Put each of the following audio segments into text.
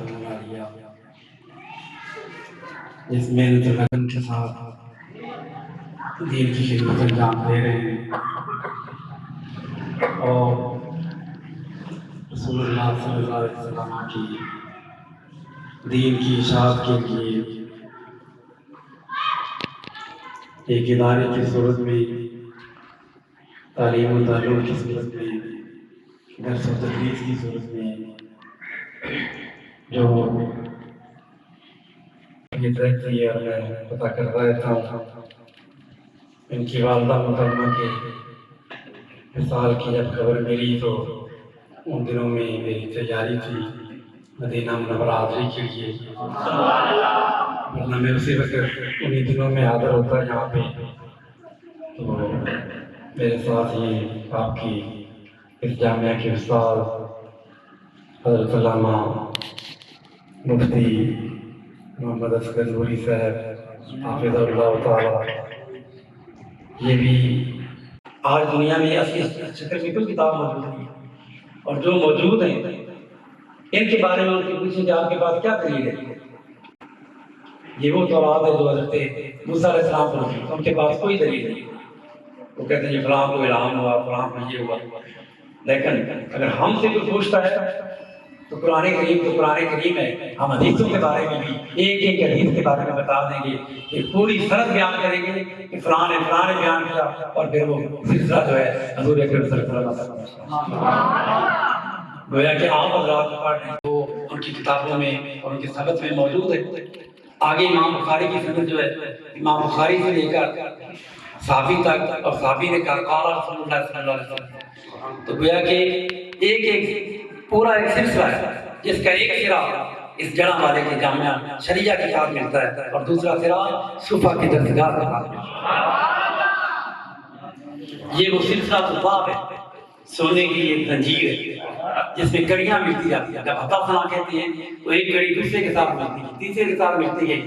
بنا لیا، جس محنت و لگن کے ساتھ دین کی خدمت انجام دے رہے ہیں اور رسول اللہ صلی اللہ علیہ وسلم کی دین کی اشاعت کے لیے ایک ادارے کی صورت میں، تعلیم و تعلم کی صورت میں، درس و تدریس کی صورت میں جو یہ ترقی اور میں پتہ کرتا رہتا ہوں، ان کی والدہ محترمہ کے وصال کی جب خبر ملی تو ان دنوں میں میری تیاری تھی مدینہ منورہ حاضری کے لیے، ورنہ میں اسی وقت انہی دنوں میں حاضر ہوتا یہاں پہ۔ تو میرے ساتھ ہی آپ کی اس جامعہ کے استاد حضرت علامہ مفتی محمد اصغر نوری صاحب حافظ اللہ تعالی، یہ بھی آج دنیا میں اصلی شکل میں کوئی کتاب موجود نہیں ہے، اور جو موجود ہیں ان کے بارے میں ان سے پوچھیں کہ آپ کے پاس کیا دلیل ہے؟ یہ وہ تورات ہے جو حضرت موسیٰ علیہ السلام پر ہوئی، ان کے پاس کوئی دلیل نہیں۔ وہ کہتے ہیں یہ فلاں کو الہام ہوا، فلاں کو یہ ہوا، لیکن اگر ہم سے کوئی پوچھتا ہے تو قرآن کریم ہے، ہم حدیثوں کے بارے میں بھی ایک ایک حدیث کے بارے میں بتا دیں گے کہ پوری سند بیان کریں گے کہ فلاں نے بیان کیا، اور پھر وہ سلسلہ جو ہے حضور اکرم صلی اللہ علیہ وسلم گویا کہ آپ حضرات پڑھ رہے ہیں وہ ان کی کتابوں میں اور ان کی سبق میں موجود ہے۔ آگے امام بخاری کی سند جو ہے، امام بخاری سے لے کر صحابی تک، اور صحابی نے کہا قال رسول اللہ صلی اللہ علیہ وسلم، تو گویا کہ ایک ایک پورا ایک سلسلہ ہے جس کا ایک سرا اس جڑاں والے کے جامعہ شریعہ کے ساتھ ملتا ہے اور دوسرا سرا صوفہ کی درسگاہ کے ساتھ ملتا ہے۔ یہ وہ سلسلہ طباب ہے، سونے کی ایک زنجیر ہے جس میں کڑیاں ملتی جاتی ہیں۔ جب عطا ثنا کہتے ہیں تو ایک کڑی دوسرے کے ساتھ ملتی ہے، تیسرے کے ساتھ ملتی ہے،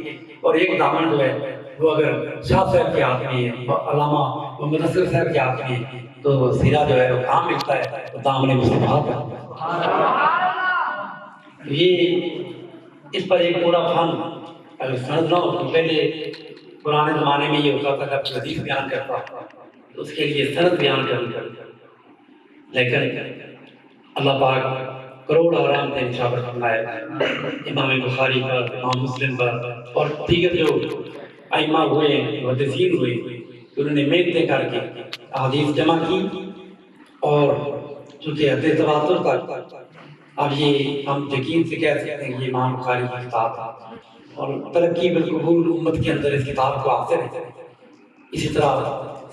اور ایک دامن جو ہے وہ اگر شاہ صاحب کے ہاتھ میں ہے، علامہ محمد اصغر صاحب کے ہاتھ میں ہے، تو سیرا جو ہے وہ کام ملتا ہے، تو دامن مصطفیٰ کا۔ یہ اس پر ایک پورا فن اگر سند نہ ہو تو پہلے پرانے زمانے میں یہ ہوتا تھا کہ حدیث بیان کرتا تو اس کے لیے سند بیان کرنا، لیکن اللہ پاک کروڑ آرام سے انشاءاللہ فرمائے امام بخاری پر، امام مسلم پر اور دیگر جو ائمہ ہوئے، محدثین ہوئے، انہوں نے محنتیں کر کے احادیث جمع کی، اور چونکہ حد تواتر تک اب یہ ہم یقین سے کہہ سکتے ہیں کہ یہ امام بخاری کی کتاب ہے، اور ترقی بالقبول امت کے اندر اس کتاب کو حاصل ہے۔ اسی طرح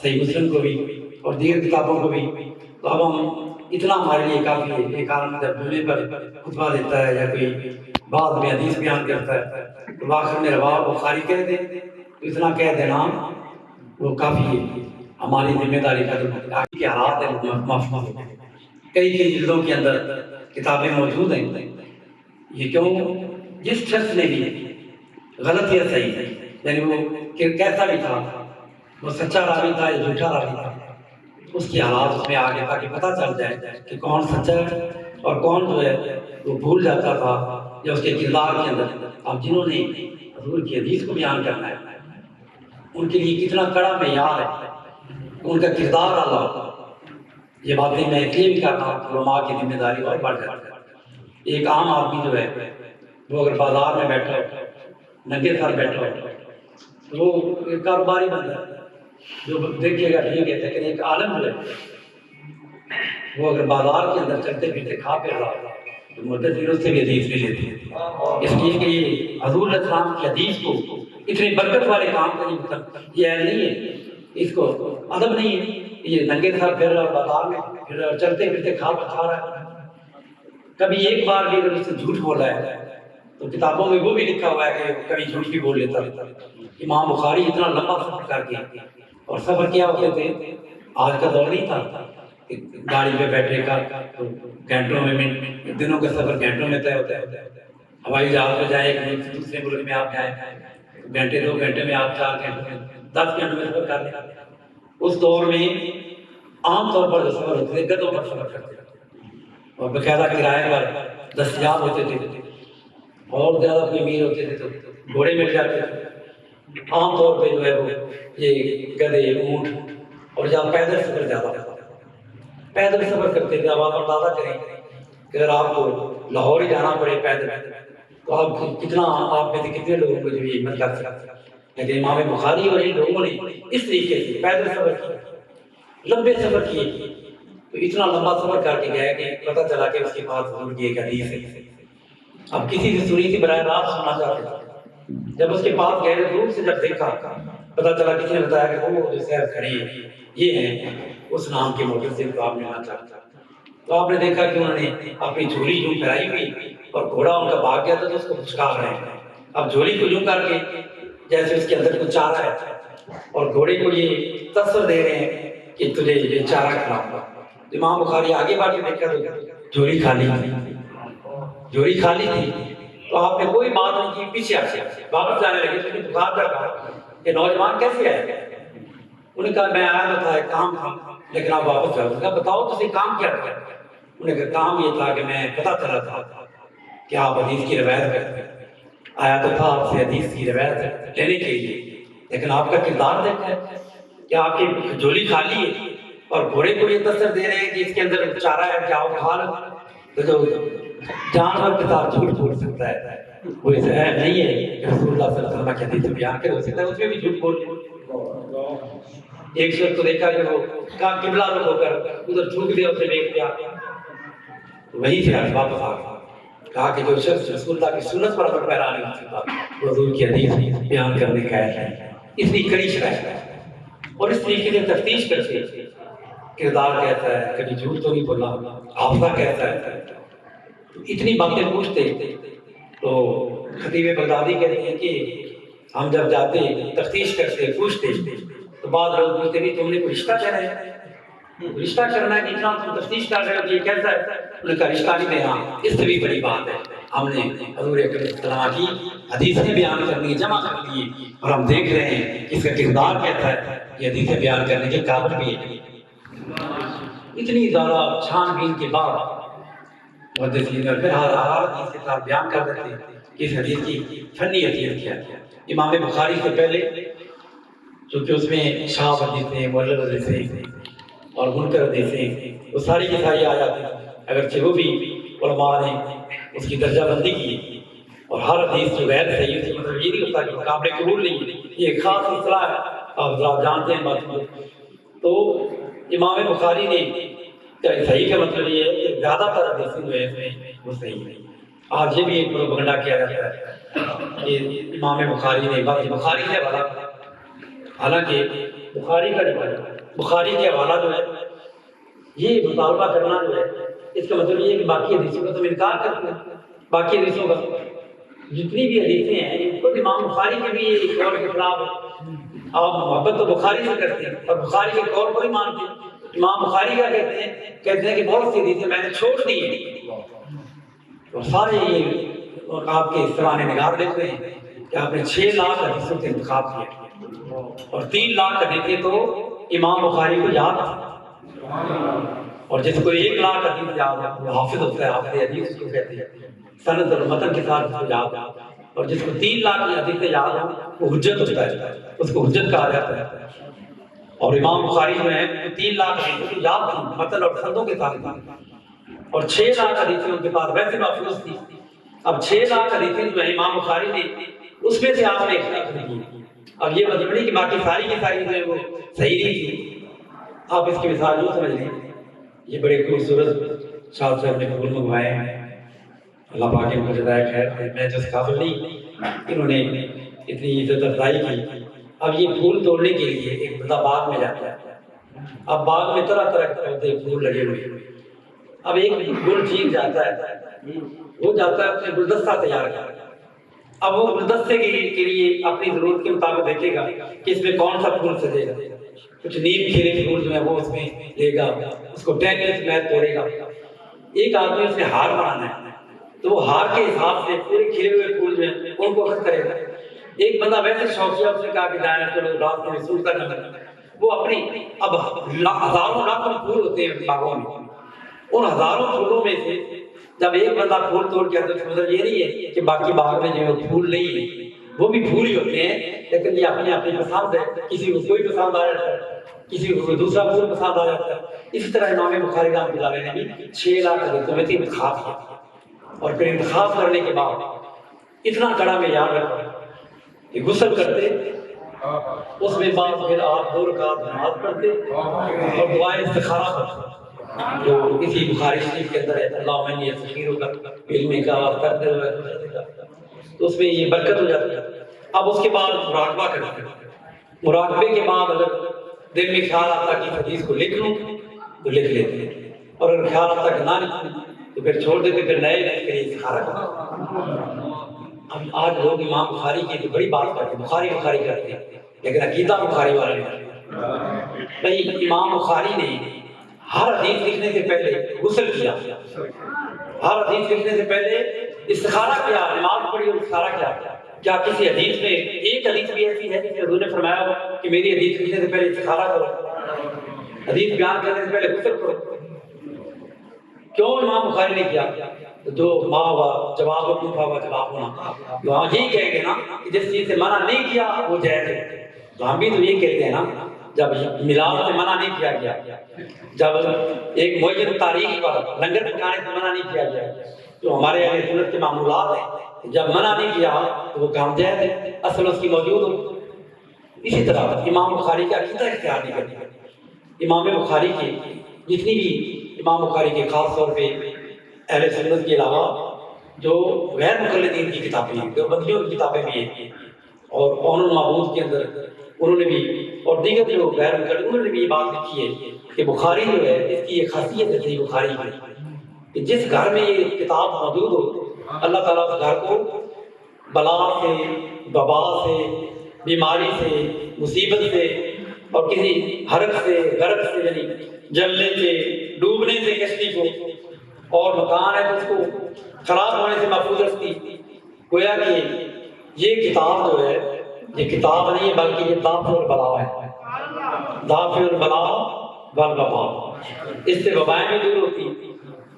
صحیح مسلم کو بھی اور دیگر کتابوں کو بھی، تو اب ہم اتنا ہمارے لیے کافی ہے۔ ایک عالم جب جمعے پر خطبہ دیتا ہے یا کوئی بعد میں حدیث بیان کرتا ہے تو آخر میں رواه بخاری کہہ دے، تو اتنا کہہ دینا وہ کافی ہے۔ ہماری ذمہ داری کا جو آگے کے حالات ہیں محفوظ ہیں، کئی جلدوں کے اندر کتابیں موجود ہیں۔ یہ کیوں؟ جس شخص نے بھی غلط یا صحیح، یعنی وہ کیسا بھی تھا، وہ سچا راوی تھا یا جھوٹا راوی تھا، اس کی حالات اس میں آگے تاکہ پتہ چل جائے کہ کون سچا ہے اور کون جو ہے وہ بھول جاتا تھا یا اس کے کردار کے اندر۔ اب جنہوں نے حضور کی حدیث کو بیان کرنا ہے ان کے لیے کتنا کڑا معیار ہے، ان کا کردار اللہ۔ یہ باتیں میں اس لیے بھی کہتا ہوں، علماء کی ذمہ داری اور بڑھ جاتی ہے۔ ایک عام آدمی جو ہے وہ اگر بازار میں بیٹھا ہو، ننگے سر بیٹھا ہو، وہ ایک کاروباری بندہ ہے جو دیکھیے گا ٹھیک ہے، لیکن ایک عالم جو ہے وہ اگر بازار کے اندر چلتے پھرتے کھا پھر رہا تو محدثینوں سے بھی حدیث نہیں لیتے، اس لیے کہ یہ حضور علیہ السلام کی حدیث کو اتنے برکت والے کام کریں، یہ ایل نہیں ہے، اس کو ادب نہیں ہے، یہ ننگے سر پھر رہا بازار میں پھر چلتے پھرتے کھا رہا ہے۔ کبھی ایک بار بھی اگر اس سے جھوٹ بولا ہے تو کتابوں میں وہ بھی لکھا ہوا ہے کہ کبھی جھوٹ بھی بول لیتا ہے۔ امام بخاری اتنا لمبا سفر کر کے، اور سفر کیا ہوتے تھے، آج کا دور نہیں تھا کہ گاڑی پہ بیٹھے کا گھنٹوں میں، دنوں کا سفر گھنٹوں میں طے ہوتا ہے۔ ہوائی جہاز پہ جائیں، ایک ملک سے دوسرے ملک میں آپ جائیں، گھنٹے 2 گھنٹے میں آپ 4 گھنٹے 10 گھنٹے میں سفر کر لیں۔ اس دور میں عام طور پر جو سفر ہوتے تھے گدوں پر سفر کرتے تھے اور باقاعدہ کرائے پر دستیاب ہوتے تھے۔ اور زیادہ کوئی امیر ہوتے تھے تو گھوڑے مل جاتے تھے، عام طور پہ جو ہے وہ یہ گدھے اونٹ، اور جہاں پیدل سفر زیادہ پیدل سفر کرتے تھے۔ اب آپ اندازہ کریں کہ اگر آپ کو لاہور ہی جانا پڑے پیدل تو آپ کتنا، آپ میں سے کتنے لوگوں کو جو یہ ہمت کر سکتے ہیں؟ لیکن امام بخاری اور ان لوگوں نے اس طریقے سے پیدل سفر کیا، لمبے سفر کیے، تو اتنا لمبا سفر کر کے گیا کہ پتہ چلا کہ اس کے پاس حضور کی ایک حدیث ہے۔ اب کسی سے سنی تھی، براہ راست سننا چاہتے تھے، جب اس کے پاس گئے دور سے جب دیکھا پتہ چلا کسی نے بتایا کہ وہ جو صاحب کھڑی ہے یہ ہے اس نام کے محدث کو آپ ملنا چاہتے ہیں۔ تو آپ نے دیکھا کہ انہوں نے اپنی جھولی یوں پھیلائی ہوئی اور گھوڑا ان کا بھاگ گیا تھا تو اس کو پھچکار رہے ہیں۔ اب جھولی کو یوں کر کے جیسے اس کے اندر کچھ چارہ ہے اور گھوڑے کو یہ تسر دے رہے ہیں کہ تجھے یہ چارہ کھلاؤں گا۔ امام بخاری آگے بڑھ کے دیکھا تو جھولی خالی تھی، جھولی خالی تھی۔ تو آپ نے کوئی بات نہیں کی، پیچھے آ کے واپس جانے لگے۔ تو بخار کر کہا کہ نوجوان کیسے آئے؟ انہوں نے کہا میں آیا تھا ایک کام تھا لیکن آپ واپس جاؤ۔ کہا بتاؤ تو صحیح کام کیا تھا؟ انہوں نے کہا کام یہ تھا کہ میں پتہ چلا تھا کہ آپ حدیث کی روایت کرتے ہیں، آیا تو تھا آپ سے حدیث کی روایت لینے کے لیے، لیکن آپ کا کردار دیکھا ہے کہ آپ کی جھولی خالی ہے اور گھوڑے کو یہ تسر دے رہے ہیں کہ اس کے اندر چارہ ہے، جاؤ کھا لو۔ تو جو جانور کے ساتھ جھوٹ بول سکتا ہے وہ اس عیب نہیں ہے کہ رسول اللہ صلی اللہ علیہ وسلم کی حدیث بیان کرے، ہو سکتا ہے اس میں بھی جھوٹ بول۔ ایک شخص کو دیکھا کہ وہ کہا قبلہ رخ ہو کر ادھر جھوک دیا، اسے دیکھ لیا، وہیں سے واپس آ گیا۔ کہا کہ جو شخص رسول اللہ کی سنت پر عمل پیرا نہیں ہوتا وہ حضور کی حدیث بیان کرنے کا ہے، اس لیے کڑی شرائط ہے۔ اور اس طریقے سے تفتیش کرتے کردار کہتا ہے، کبھی جھوٹ تو نہیں بولا، حافظہ کہتا ہے، اتنی باتیں پوچھتے۔ تو خطیب بغدادی کہتے ہیں کہ ہم جب جاتے تفتیش کرتے پوچھتے تو بعض لوگ پوچھتے بھی تم نے کوئی رشتہ کرنا ہے؟ رشتہ کرنا ہے کہ اتنا تم تفتیش کر رہے ہو کہ یہ کیسا ہے؟ انہوں نے کہا رشتہ نہیں دینا، اس سے بھی بڑی بات ہے، ہم نے حضور اکرم صلی اللہ علیہ وسلم کی حدیثیں بیان کرنی جمع کر دی اور ہم دیکھ رہے ہیں کہ اس کا کردار کہتا ہے کہ حدیثیں بیان کرنے کے قابل بھی ہے۔ اتنی زیادہ چھان بین کے بعد محدثین اور پھر ہر حدیث کے ساتھ بیان کر دیتے ہیں کہ اس حدیث کی فنی حیثیت کیا ہے۔ امام بخاری سے پہلے چونکہ اس میں شاذ حدیثیں، معلل حدیثیں اور منکر حدیثیں وہ ساری کی ساری آ جاتی ہیں، اگرچہ وہ بھی علماء نے اس کی درجہ بندی کی، اور ہر حدیث جو غیر صحیح اس کا مطلب یہ نہیں ہوتا کہ قابل قبول نہیں ہے، یہ ایک خاص اصطلاح ہے، آپ جانتے ہیں بات کو۔ تو امام بخاری نے صحیح کا مطلب یہ ہے کہ زیادہ تر حدیثیں جو ہے وہ صحیح نہیں۔ آج یہ بھی ایک پروپیگنڈا کیا جاتا ہے کہ امام بخاری نے بس بخاری سے حوالہ، حالانکہ بخاری کا بخاری کے حوالہ جو ہے یہ مطالبہ کرنا جو ہے اس کا مطلب یہ ہے کہ باقی حدیثوں کا تم انکار کرتے ہیں۔ باقی حدیثوں کا جتنی بھی حدیثیں ہیں ان کو امام بخاری کے بھی یہ قول کے خلاف ہے۔ آپ محبت تو بخاری سے کرتے ہیں اور بخاری کے قول کو ہی مانتے ہیں۔ امام بخاری کیا کہتے ہیں کہ بہت سی حدیثیں میں نے چھوڑ دی ہیں، اور سارے یہ آپ کے سرانے نگار دیکھتے ہیں کہ آپ نے 6 لاکھ حدیثوں سے انتخاب کیا اور 3 لاکھ حدیثیں تو امام بخاری کو یاد تھی، اور جس کو 1 لاکھ حدیث یاد ہے وہ حافظ ہوتا ہے، حافظ حدیث اس کو کہتے ہیں، سند اور متن کے ساتھ اس کو یاد ہے، اور جس کو 3 لاکھ حدیثیں یاد ہیں وہ حجت ہوتا ہے، اس کو حجت کہا جاتا ہے۔ اور امام بخاری جو ہے 3 لاکھ حدیثیں یاد تھی متن اور سندوں کے ساتھ، اور 6 لاکھ حدیثیں ان کے پاس ویسے محفوظ تھی۔ اب 6 لاکھ حدیثیں جو ہے امام بخاری نے اس میں سے آپ نے اختیار کی، اب یہ مطلب نہیں کہ باقی ساری کی ساری جو ہے وہ صحیح نہیں تھی۔ آپ اس کی مثال یوں سمجھ لیں، یہ بڑے خوبصورت شاہ صاحب نے پھول منگوائے ہیں، اللہ پاک ان کو جزائے خیر، میں جس قابل نہیں، انہوں نے اتنی عزت افزائی کی۔ اب یہ پھول توڑنے کے لیے ایک بندہ باغ میں جاتا ہے، اب باغ میں طرح طرح کے پودے پھول لگے ہوئے ہیں، اب ایک گل چین جاتا ہے، وہ جاتا ہے اپنے گلدستہ تیار کرتا ہے، اب وہ گلدستے کے لیے اپنی ضرورت کے مطابق دیکھے گا کہ اس میں کون سا پھول سجے گا، کچھ نیم کھیرے پھول جو ہے وہ اس میں لے گا، اس کو ٹہنی سمیت توڑے گا۔ ایک آدمی اس میں ہار بنانا ہے تو وہ ہار کے حساب سے پورے کھلے ہوئے پھول جو ہیں ان کو اخذ کرے گا۔ ایک بندہ ویسے شوقیہ اس نے کہا کہ جائیں چلو رات میں سوچتا کرنا، وہ اپنی اب ہزاروں لاکھوں پھول ہوتے ہیں باغوں میں، ان ہزاروں پھولوں میں سے جب ایک بندہ پھول توڑ کے تو مطلب یہ نہیں ہے کہ باقی باغ میں جو پھول نہیں ہے، وہ بھی پھول ہی ہوتے ہیں، لیکن یہ اپنی اپنی پسند ہے، کسی کو کوئی پسند آ جاتا ہے، کسی کو کوئی دوسرا پھول پسند آ جاتا ہے۔ اسی طرح امام بخاری رحمۃ اللہ علیہ نے بھی 6 لاکھ حدیثوں میں سے انتخاب کیا، اور پھر انتخاب کرنے کے بعد اتنا کڑا معیار رکھا کہ غسل کرتے، اس میں بعد پھر آپ 2 رکعت نماز پڑھتے اور دعائے استخارہ پڑھتے، جو اسی بخاری شریف کے اندر ہے، اللہم انی استخیرک بعلمک واستقدرک بقدرتک، تو اس میں یہ برکت ہو جاتی ہے۔ اب اس کے بعد مراقبہ کرتے ہیں، مراقبے کے بعد اگر دل میں خیال آتا کہ حدیث کو لکھ لوں تو لکھ لیتے ہیں، اور اگر خیال آتا کہ نہ لکھوں تو پھر چھوڑ دیتے، پھر نئے کے لیے استخارہ کرتے۔ اب آج لوگ امام بخاری کی بڑی بات کرتے ہیں، بخاری کرتے ہیں، لیکن عقیدہ بخاری والا نہیں۔ بھائی امام بخاری نے ہر حدیث لکھنے سے پہلے غسل کیا، ہر حدیث لکھنے سے پہلے استخارہ کیا، نماز پڑھی اور استخارہ کیا۔ کیا کسی حدیث میں ایک حدیث بھی ایسی ہے جس میں حضور نے فرمایا ہو کہ میری حدیث لکھنے سے پہلے استخارہ کرو، حدیث بیان کرنے سے پہلے غسل کرو؟ کیوں امام بخاری نے کیا؟ جو ماں ہوا جواب ہوا جواب ہونا، تو ہم یہی کہیں گے نا کہ جس چیز سے منع نہیں کیا وہ جائز ہے، تو ہم بھی تو یہ کہتے ہیں نا، جب میلاد سے منع نہیں کیا گیا، جب ایک معین تاریخ پر لنگر پکانے سے منع نہیں کیا گیا، تو ہمارے اہل سنت کے معمولات ہیں، جب منع نہیں کیا تو وہ کام جائز ہے، اصل اس کی موجود ہو۔ اسی طرح امام بخاری کا عقیدہ اختیار نہیں کرتی۔ امام بخاری کی جتنی بھی امام بخاری کے خاص طور پہ اہل سنت کے علاوہ جو غیر مقلدین کی کتابیں ہیں، دیوبندیوں کی کتابیں بھی ہیں، اور قانون المعبود کے اندر انہوں نے بھی، اور دیگر جو غیر مقلد انہوں نے بھی یہ بات لکھی ہے کہ بخاری جو ہے اس کی ایک خاصیت ہے صحیح بخاری کی، کہ جس گھر میں یہ کتاب موجود ہو اللہ تعالیٰ اس گھر کو بلا سے، وبا سے، بیماری سے، مصیبت سے، اور کسی حرق سے، غرق سے، یعنی جلنے سے، ڈوبنے سے کشتی کو، اور مکان ہے تو اس کو خراب ہونے سے محفوظ رکھتی۔ گویا کہ یہ کتاب جو ہے یہ کتاب نہیں ہے بلکہ یہ دافع البلا ہے، دافع البلا والوبا، اس سے وبائیں بھی دور ہوتی۔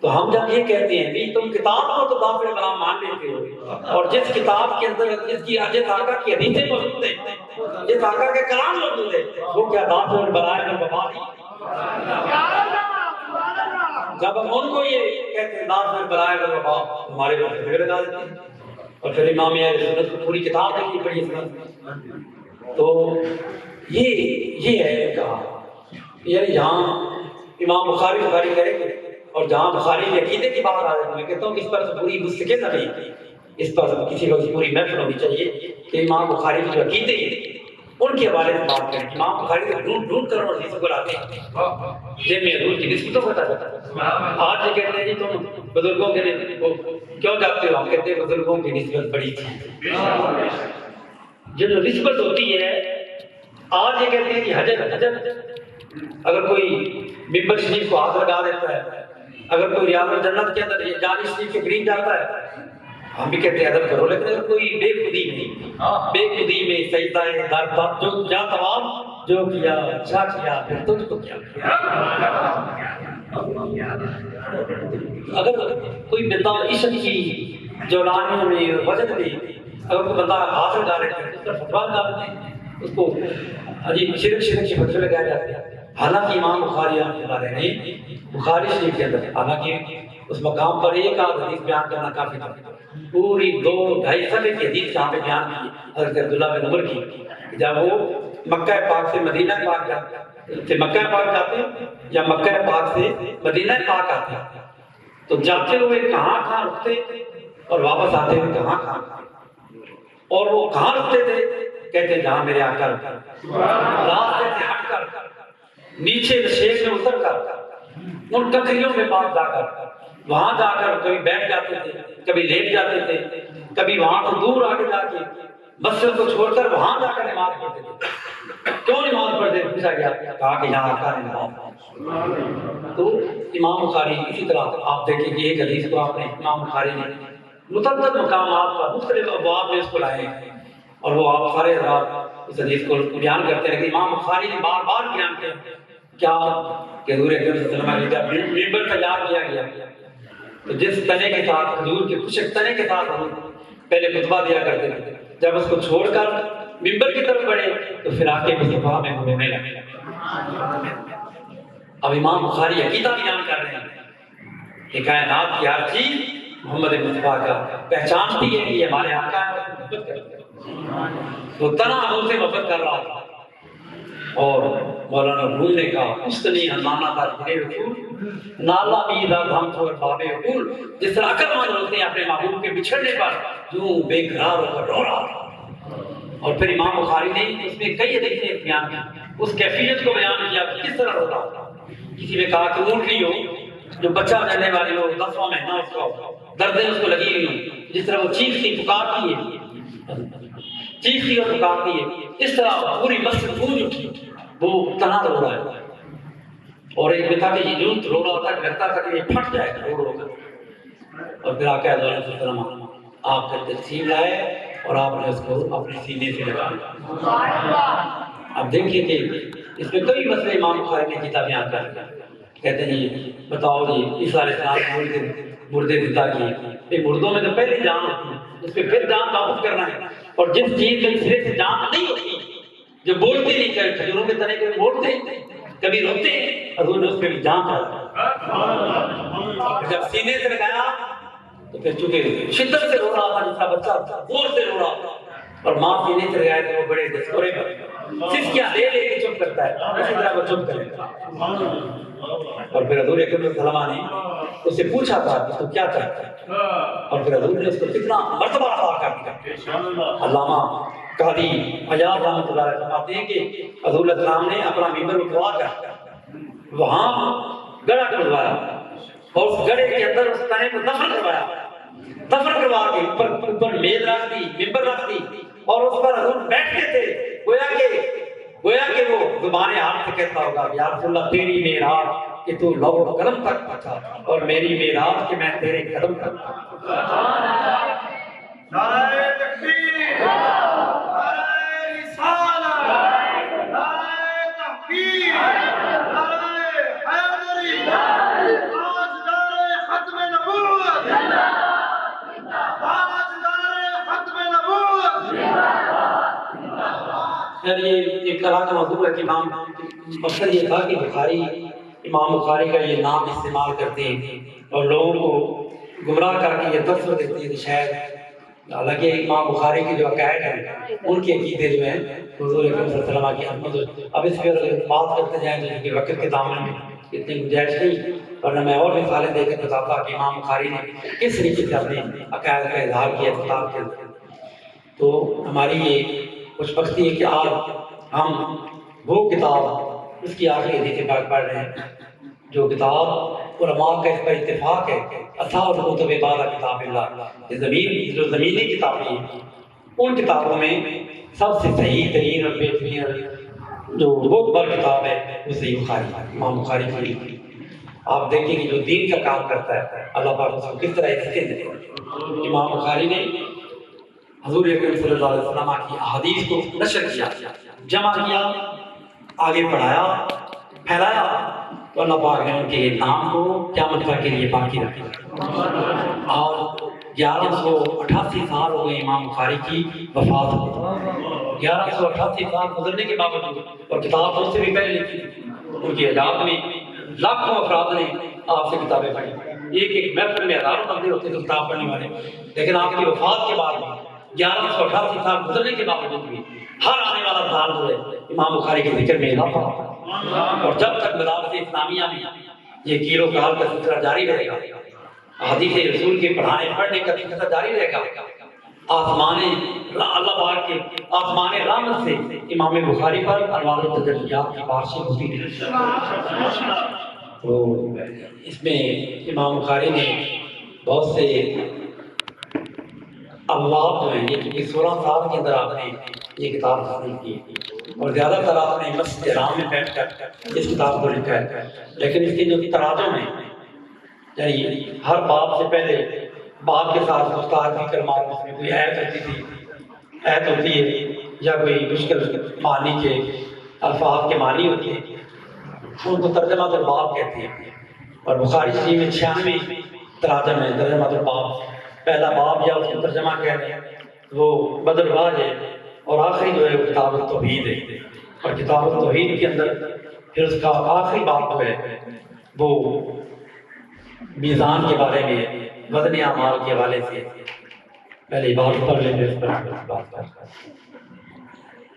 تو ہم جب یہ کہتے ہیں کہ تم کتاب کو تو دافع البلا مان لیتے ہو، اور جس کتاب کے اندر جس آقا کی حدیثیں موجود ہیں، جس آقا کے کلام موجود ہیں، وہ کیا دافع البلا والوبا نہیں؟ جب ہم ان کو یہ کہتے ہیں دافع البلا والوبا، ہمارے پاس فکر لگا دیتے ہیں، اور پھر امام اہل سنت کو پوری کتاب لکھی پڑی ہے۔ تو یہ ہے کہا، یعنی جہاں امام بخاری کریں گے اور جہاں بخاری کے عقیدے کی بات آ رہی ہے، میں کہتا ہوں کہ اس پر پوری مستقل نہیں، اس پر کسی کو پوری محفل ہونی چاہیے کہ امام بخاری کے جو عقیدے ہیں ان کے حوالے سے بات کریں۔ امام بخاری سے ڈھونڈ کر اور حدیثوں کو لاتے ہیں جن میں حضور کی نسبتوں کو بتا جاتا ہے۔ آج یہ کہتے ہیں جی تم بزرگوں کے کیوں جاتے ہو؟ ہم کہتے ہیں بزرگوں کی نسبت بڑی تھی، جو نسبت ہوتی ہے۔ آج یہ کہتے ہیں کہ حجر اگر کوئی ممبر شریف کو ہاتھ لگا دیتا ہے، اگر کوئی ریاض الجنت کے اندر جانی شریف کے قریب جاتا ہے، ہم بھی کہتے ہیں ادب کرو، لیکن اگر کوئی بے خودی میں سجدہ در پر جو جا تمام جو کیا اچھا کیا پھر تجھ کو کیا۔ اگر کوئی بندہ عشق کی جولانیوں میں وجد میں اگر کوئی بندہ ہاتھ لگا لیتا ہے، اس پر فتویٰ لگا دیتے ہیں، اس کو عجیب شرک کے فتوے لگائے جاتے ہیں۔ حالانکہ امام بخاری رحمۃ اللہ علیہ نے بخاری شریف کے اندر حالانکہ اس مقام پر ایک آدھ حدیث بیان کرنا کافی تھا، پوری 2-2.5 صفحے کی حدیث جہاں پہ بیان کی حضرت عبداللہ بن عمر کی، جب وہ مکہ پاک سے مدینہ پاک جاتے یا مکہ پاک سے مدینہ پاک آتے، تو جاتے ہوئے کہاں رکتے اور واپس آتے ہوئے کہاں، اور وہ کہاں رکتے تھے؟ کہتے جہاں میرے آقا راستے سے ہٹ کر نیچے شیخ میں اتر کر ان ٹکریوں میں پاس جا کر وہاں جا کر کبھی بیٹھ جاتے تھے، کبھی لیٹ جاتے تھے، کبھی وہاں سے دور آگے جا کے مسجد کو چھوڑ کر وہاں جا کر نماز پڑھتے تھے۔ کیوں نماز پڑھتے؟ پوچھا گیا، کہا کہ یہاں آقا نے نماز۔ تو امام بخاری اسی طرح آپ دیکھیں کہ ایک حدیث کو آپ نے امام بخاری نے متعدد مقامات پر مختلف ابواب میں اس کو لائے ہیں، اور وہ آپ سارے حضرات اس حدیث کو بیان کرتے ہیں کہ امام بخاری نے بار بار بیان کیا کہ حضور اکرم صلی اللہ علیہ وسلم کا ممبر تیار کیا گیا تو جس تنے کے ساتھ کھجور کے خشک تنے کے ساتھ ہم پہلے خطبہ دیا کرتے تھے، جب اس کو چھوڑ کر ممبر کی طرف بڑھے تو پھر آ کے مصطفیٰ میں رونے لگے۔ اب امام بخاری عقیدہ بیان کر رہے ہیں کہ کائنات کی ہر چیز محمد مصطفیٰ کا پہچانتی ہے کہ یہ ہمارے آقا ہے، محبت کرتے ہیں۔ وہ تنا ہم سے محبت کر رہا تھا، اور مولانا روم نے کہا استنی ہنانا تھا جنہیں رسول نالا میدہ دھم چھوڑ بابے عقول، جس طرح عقل مند ہوتے ہیں اپنے محبوب کے بچھڑنے پر یوں بے قرار ہو کر رو رہا تھا۔ اور پھر امام بخاری نے اس میں کئی حدیثیں بیان کی، اس کیفیت کو بیان کیا کہ کس طرح رو رہا تھا۔ کسی نے کہا کہ اونٹنی ہو جو بچہ جننے والی ہو، 10واں مہینہ اس کو دردیں اس کو لگی ہوئی ہوں، جس طرح وہ چیختی پکارتی ہے، چیختی اور پکارتی ہے، اس طرح پوری مسجد گونج اٹھی، وہ تنہا رو رہا ہے۔ اور ایک میں تھا کہ یہ یوں رو رہا تھا کہ لگتا تھا کہ یہ پھٹ جائے گا رو رو کر۔ اور پھر آقا علیہ السلام آپ کا تقسیم لائے اور آپ نے اس کو اپنے سینے سے لگایا۔ اب دیکھیے کہ اس میں کئی مسئلے امام بخاری نے کتاب بیان کر دیا۔ کہتے ہیں جی بتاؤ جی عیسیٰ علیہ السلام مردے زندہ کیے، مردوں میں تو پہلے جان ہوتی ہے، اس پہ پھر جان واپس کرنا ہے۔ اور جس چیز میں سرے سے جان نہیں ہوتی، جو بولتے نہیں، کہ کھجوروں کے تنے کبھی بولتے کبھی روتے، حضور نے اس پہ بھی جان ڈالا۔ جب سینے سے لگایا تو پھر چونکہ شدت سے رو رہا تھا، جس کا بچہ زور سے رو رہا تھا، اور ماں سینے سے لگائے تو وہ بڑے دستورے پر سسکیاں لے لے کے چپ کرتا ہے، اسی طرح وہ چپ کرے گا۔ اور پھر حضور اکرم صلی اللہ علیہ وسلم نے اس سے پوچھا تھا کہ تو کیا چاہتا ہے، اور پھر حضور نے اس کو کتنا مرتبہ عطا کر دیا۔ علامہ قاضی عیاض رحمۃ اللہ علیہ فرماتے ہیں کہ حضور علیہ السلام نے اپنا ممبر اٹھوا کر وہاں گڑھا کھودوایا، اور اس گڑھے کے اندر اس تنے کو دفن کروایا، دفن کروا کے اوپر میز رکھ دی، ممبر رکھ دی، اور اس پر حضور بیٹھتے تھے، گویا کہ وہ زبان حال سے کہتا ہوگا یا رسول اللہ تیری معراج کہ تو لوح قلم تک پہنچا، اور میری معراج کہ میں تیرے قدم تک پہنچا۔ نعرہ تکبیر، نعرہ رسالت، نعرہ تحقیق، نعرہ حیدری، تاجدار ختم نبوت، تاجدار ختم نبوت۔ یہ ایک طرح کا موضوع ہے کہ امام مقصد یہ تھا کہ امام بخاری کا یہ نام استعمال کرتے ہیں اور لوگوں کو گمراہ کر کے یہ تصور دیتے ہیں کہ شاید حالانکہ امام بخاری کے جو عقائد ہیں ان کے عقیدے جو ہیں حضور اکرم صلی اللہ علیہ وسلم کی عظمت، اب اس پہ بات کرتے جائیں تو کہ وقت کے دامن میں اتنی گنجائش نہیں، ورنہ میں اور مثالیں دے کر بتاتا کہ امام بخاری نے کس طریقے سے اپنے عقائد کا اظہار کیا کتاب کے اندر۔ تو ہماری یہ خوش بختی ہے کہ آج ہم وہ کتاب اس کی آخری حدیث پاک پڑھ رہے ہیں جو کتاب علماء کا اس پر اتفاق ہے، اصحاب الکتب بعد کتاب اللہ، یہ جو زمینی کتابیں ہیں ان کتابوں میں سب سے صحیح ترین اور بہترین جو بہت بڑی کتاب ہے وہ صحیح بخاری ہے، امام بخاری کی۔ آپ دیکھیں کہ جو دین کا کام کرتا ہے اللہ پاک اس کو کس طرح عزتیں دیتے ہیں۔ امام بخاری نے حضور اکرم صلی اللہ علیہ وسلم کی احادیث کو نشر کیا، جمع کیا، آگے پڑھایا، پھیلایا، تو اللہ پاک نے ان کے نام کو قیامت تک کے لیے باقی رکھا۔ اور 1188 سال ہو گئے امام بخاری کی وفات کو، 1188 سال گزرنے کے باوجود، اور کتاب اس سے بھی پہلے لکھی تھی، ان کی حیات میں لاکھوں افراد نے آپ سے کتابیں پڑھی، ایک محفل میں ہزاروں بندے ہوتے تھے کتاب پڑھنے والے، لیکن آپ کی وفات کے بعد 1188 سال گزرنے کے باوجود بھی ہر آنے والا سال جو ہے امام بخاری کے ذکر میں اضافہ، اور جب تک مدارس اسلامیہ میں یہ کیلو کال کا سلسلہ جاری رہے گا، حدیث رسول کے پڑھنے کا سلسلہ جاری رہے گا، اللہ پاک کے آسمان رحمت سے امام بخاری پر انوار التجلیات کی بارشیں ہوتی رہیں۔ تو اس میں امام بخاری نے بہت سے ابواب جو ہیں، یہ 16 سال کے اندر آپ نے یہ کتاب حاصل کی، اور زیادہ تر آپ نے مسجد حرام میں بیٹھ کر اس کتاب کو لکھا ہے، لیکن اس کے جو تراجم ہیں، یعنی ہر باب سے پہلے باب کے ساتھ استاد کی کرمان اس میں کوئی ایت ہوتی ہے یا کوئی مشکل معنی کے الفاظ کے معنی ہوتی ہے، ان کو ترجمہ الباب کہتے ہیں۔ اور بخاری شریف میں 96 تراجم ہے ترجمہ الباب، پہلا باب یا اس کو ترجمہ کہتے ہیں وہ بدر واج ہے، اور آخری جو ہے وہ کتاب التوحید ہے، اور کتاب التوحید کے اندر پھر اس کا آخری باب جو ہے وہ میزان کے بارے میں، وزن اعمال کے حوالے سے پہلے بات پڑھ لیں، پھر اس پر بات کریں۔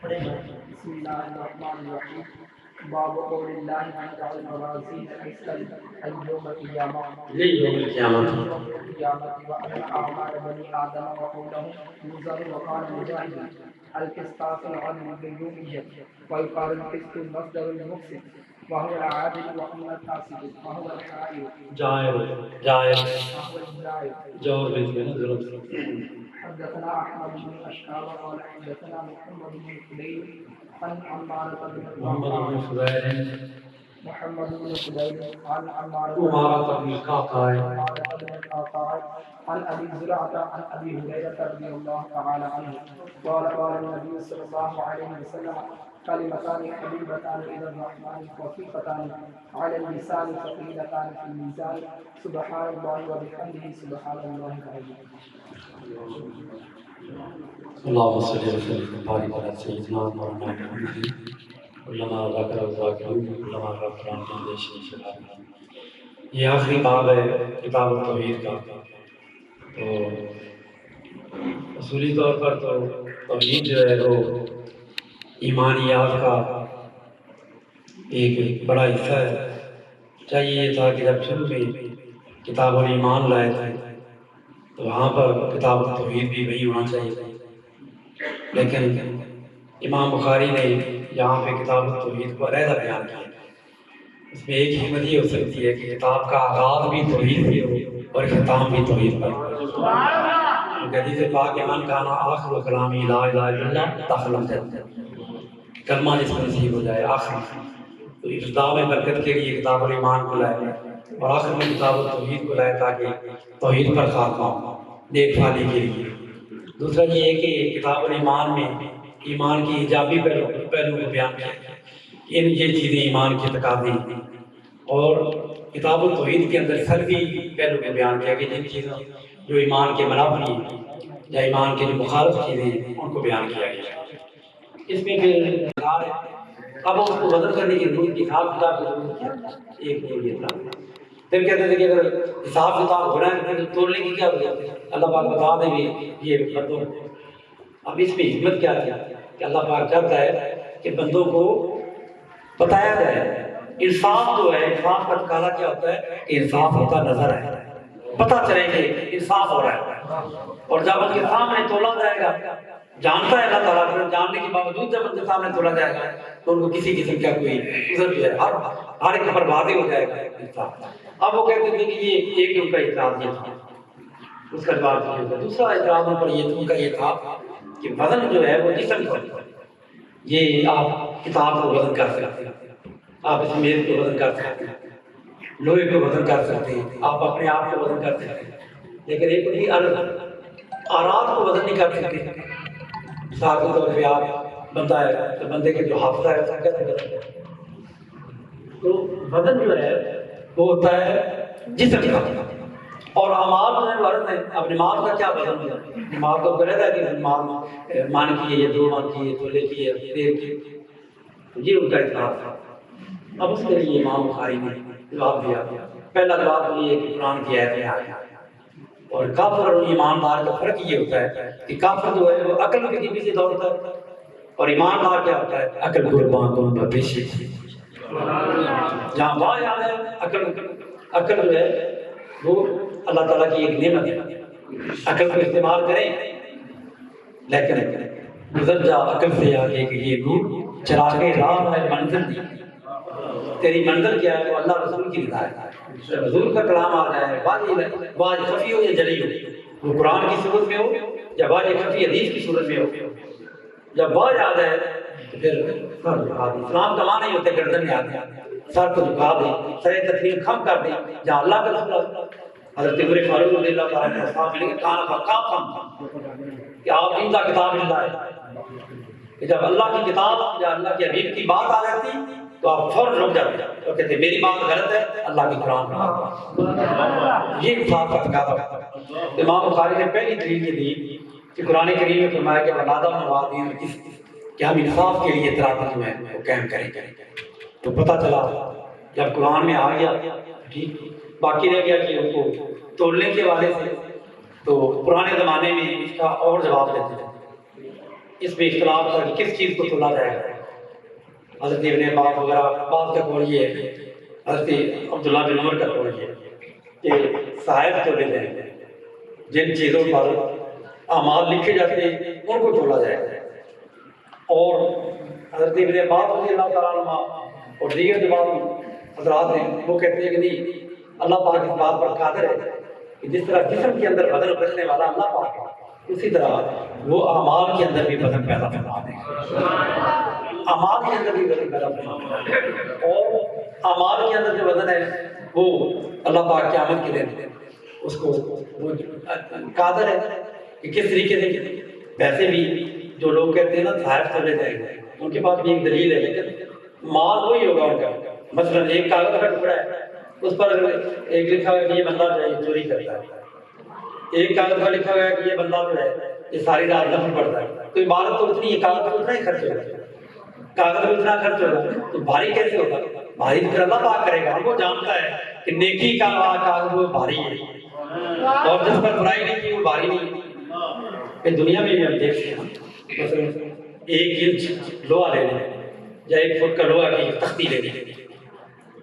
بسم اللہ الرحمن الرحیم۔ باب قول اللہ تعالی الموازین مثل اليوم القیامہ یوم القیامت يوم القيامة وأن أعمال بني آدم وقولهم يوزن وقال مجاهد القسطاس العدل باليومية ويقال القسط المصدر المفسد وهو العادل وأما الفاسد وهو الحائر جائر وهو الجائر۔ جور ضرورت حدثنا أحمد بن أشعب قال حدثنا محمد بن فضيل عن عمارة بن محمد بن فضيل محمد بن فضيل عن عمارة عمارة بن القعقاع عن أبي زرعة عن أبي هريرة رضي الله تعالى عنه قال قال النبي صلى الله عليه وسلم كلمتان حبيبتان إلى الرحمن خفيفتان على اللسان ثقيلتان في الميزان سبحان الله وبحمده سبحان الله العظيم۔ اللهم صل وسلم وبارك على سيدنا مولانا محمد علما ذکر الذاکرون علما غفر عن یہ آخری باب ہے کتاب التوحید کا۔ تو اصولی طور پر تو توحید جو ہے وہ ایمانیات کا ایک بڑا حصہ ہے۔ چاہیے یہ تھا کہ جب شروع میں کتاب الایمان لائے تھے تو وہاں پر کتاب التوحید بھی وہی ہونا چاہیے تھا، لیکن امام بخاری نے یہاں پہ کتاب التوحید کو علیحدہ بیان کیا۔ اس میں ایک حکمت یہ ہو سکتی ہے کہ کتاب کا آغاز بھی توحید سے ہو اور اختتام بھی توحید پر ہو۔ حدیث پاک من کان آخر کلامی لا الہ الا اللہ دخل الجنہ، کلمہ جس میں نصیب ہو جائے آخر، تو ابتدا میں برکت کے لیے کتاب الایمان کو لائے اور آخر میں کتاب التوحید کو لائے تاکہ توحید پر خاتمہ ہو نیک فالی کے لیے۔ دوسرا یہ ہے کہ کتاب الایمان میں ایمان کی ایجابی پہلو کو بیان کیا ان یہ چیزیں ایمان کی تقاضی، اور کتاب التوحید کے اندر سلبی پہلو کو بیان کیا کہ جن چیزوں جو ایمان کے منافی یا ایمان کے جو مخالف چیزیں ان کو بیان کیا گیا۔ اس میں پھر اب اس کو بدل کرنے کی ضرورت، حساب کتاب کی ضرورت ہے، ایک یہ تھا۔ پھر کہتے تھے کہ اگر حساب کتاب ہو رہا ہے تو توڑنے کی کیا وجہ ہے؟ اللہ پاک بتا دیں گے یہ بندوں۔ اب اس میں حکمت کیا تھی کہ اللہ پاک چاہتا ہے کہ بندوں کو بتایا جائے انصاف جو ہے، انصاف کا تقاضا کیا ہوتا ہے کہ انصاف ہوتا نظر آئے، پتہ چلے کہ انصاف ہو رہا ہے، اور جب ان کے سامنے تولا جائے گا، جانتا ہے اللہ تعالیٰ کو، جاننے کے باوجود جب ان کے سامنے تولا جائے گا تو ان کو کسی قسم کا کوئی عذر جو ہے ہر ایک پر واضح ہو جائے گا انصاف۔ اب وہ کہتے تھے کہ یہ ایک ان کا اعتراض یہ تھا، اس کا جواب یہ ہوتا ہے۔ دوسرا اعتراض ان پر ان کا یہ تھا کہ وزن جو ہے وہ جسم کا، یہ آپ کتاب کو وزن کر سکتے ہیں، آپ اس میز کو وزن کر سکتے ہیں، لوہے کو وزن کر سکتے ہیں، آپ اپنے آپ کو وزن کر سکتے ہیں، لیکن ایک ہی آرات کو وزن نہیں کر سکتے۔ مثال کے طور پہ آپ بندہ ہے تو بندے کے جو حافظہ ہے اس کا کیسے وزن کرتے ہیں؟ تو وزن جو ہے وہ ہوتا ہے جسم کا، اور اعمال جو ہے ورد ہے۔ اب نماز کا کیا وزن ہے؟ نماز کو کہہ رہا ہے کہ نماز مان کی ہے، یہ 2 مان کی ہے، تولے کی ہے، دیر کی، یہ ان کا اعتراض تھا۔ اب اس کے لیے امام بخاری نے جواب دیا۔ پہلا جواب یہ ہے کہ قرآن کی آیتیں آئی، اور کافر اور ایماندار کا فرق یہ ہوتا ہے کہ کافر جو ہے وہ عقل کے پیچھے دوڑتا ہے، اور ایماندار کیا ہوتا ہے عقل قربان دونوں کا پیچھے۔ جہاں بات یاد ہے عقل جو ہے وہ اللہ تعالیٰ کی ایک نعمت ہے، عقل کو استعمال کریں، لیکن گزر جا عقل سے آگے کہ یہ نور چراغ راہ ہے منزل دی، تیری منزل کیا ہے وہ اللہ رسول کی رضا ہے۔ حضور کا کلام آ رہا ہے، واضح خفی ہو یا جلی ہو، وہ قرآن کی صورت میں ہو یا واضح خفی حدیث کی صورت میں ہو، جب واضح آ جائے تو پھر سر جھکا دیں۔ اسلام کا معنی نہیں ہوتا گردن میں آ دیں، سر کو جھکا دیں، سر تسلیم خم کر دیں۔ جہاں اللہ کا رسول حضرت عمر فاروق رضی اللہ تعالیٰ عنہ صاحب نے کہا کام کہ آپ ان کا کتاب ملتا ہے کہ جب اللہ کی کتاب یا اللہ کے حبیب کی بات آ جاتی تو آپ فوراً رک جاتے ہیں اور کہتے ہیں میری بات غلط ہے، اللہ کی قرآن کا یہ انصاف کا تقاضا ہوتا ہے۔ امام بخاری نے پہلی دلیل یہ دی کہ قرآن کریم میں فرمایا کہ ونادى منادٍ کہ ہم انصاف کے لیے تراغیب جو ہے وہ قائم کریں۔ تو پتہ چلا جب قرآن میں آ گیا ٹھیک، باقی رہ گیا کہ ان کو تولنے کے حوالے سے تو پرانے زمانے میں اس کا اور جواب دیتے تھے، اس میں اختلاف تھا کہ کس چیز کو تولا جائے گا۔ حضرت ابن عباس وغیرہ بعض کا قول یہ ہے، حضرت عبداللہ بن عمر کا قول یہ ہے کہ صحائف تولے جائیں گے، جن چیزوں پر اعمال لکھے جاتے ہیں ان کو تولا جائے گا۔ اور حضرت ابن عباس رضی اللہ تعالیٰ عنہ اور دیگر جو بعض حضرات ہیں وہ کہتے ہیں کہ نہیں، اللہ پاک اس بات پر قادر ہے کہ جس طرح جسم کے اندر بدن رکھنے والا اللہ پاک ہے، اسی طرح وہ اعمال کے اندر بھی بدن پیدا فرما دیں گے، اعمال کے اندر بھی بدن پیدا فرما دیں گے۔ اور اعمال کے اندر جو بدن ہے وہ اللہ پاک قیامت کے دن اس کو وہ قادر ہے کہ کس طریقے سے، ویسے بھی جو لوگ کہتے ہیں نا صحائف تولے جائیں گے ان کے پاس بھی ایک دلیل ہے، لیکن مال وہی ہوگا ان کا۔ مثلا ایک کاغذ کا ٹکڑا ہے، اس پر ایک لکھا ہوا ہے کہ یہ بندہ جو ہے چوری کرتا ہے، ایک کاغذ پر لکھا ہوا ہے کہ یہ بندہ جو ہے یہ ساری رات نفل پڑتا ہے، تو عبادت تو اتنی ہے، کاغذ تو اتنا ہی خرچ ہوگا، کاغذ میں اتنا خرچ ہوگا تو بھاری کیسے ہوگا؟ بھاری تو پھر اللہ پاک کرے گا، وہ جانتا ہے کہ نیکی کا کاغذ وہ بھاری ہے اور جس پر برائی نہیں کی وہ بھاری نہیں۔ پھر دنیا میں بھی ہم دیکھتے ہیں مثلا ایک انچ لوہا لے لیں یا ایک فٹ کا لوہا کی تختی لے لیں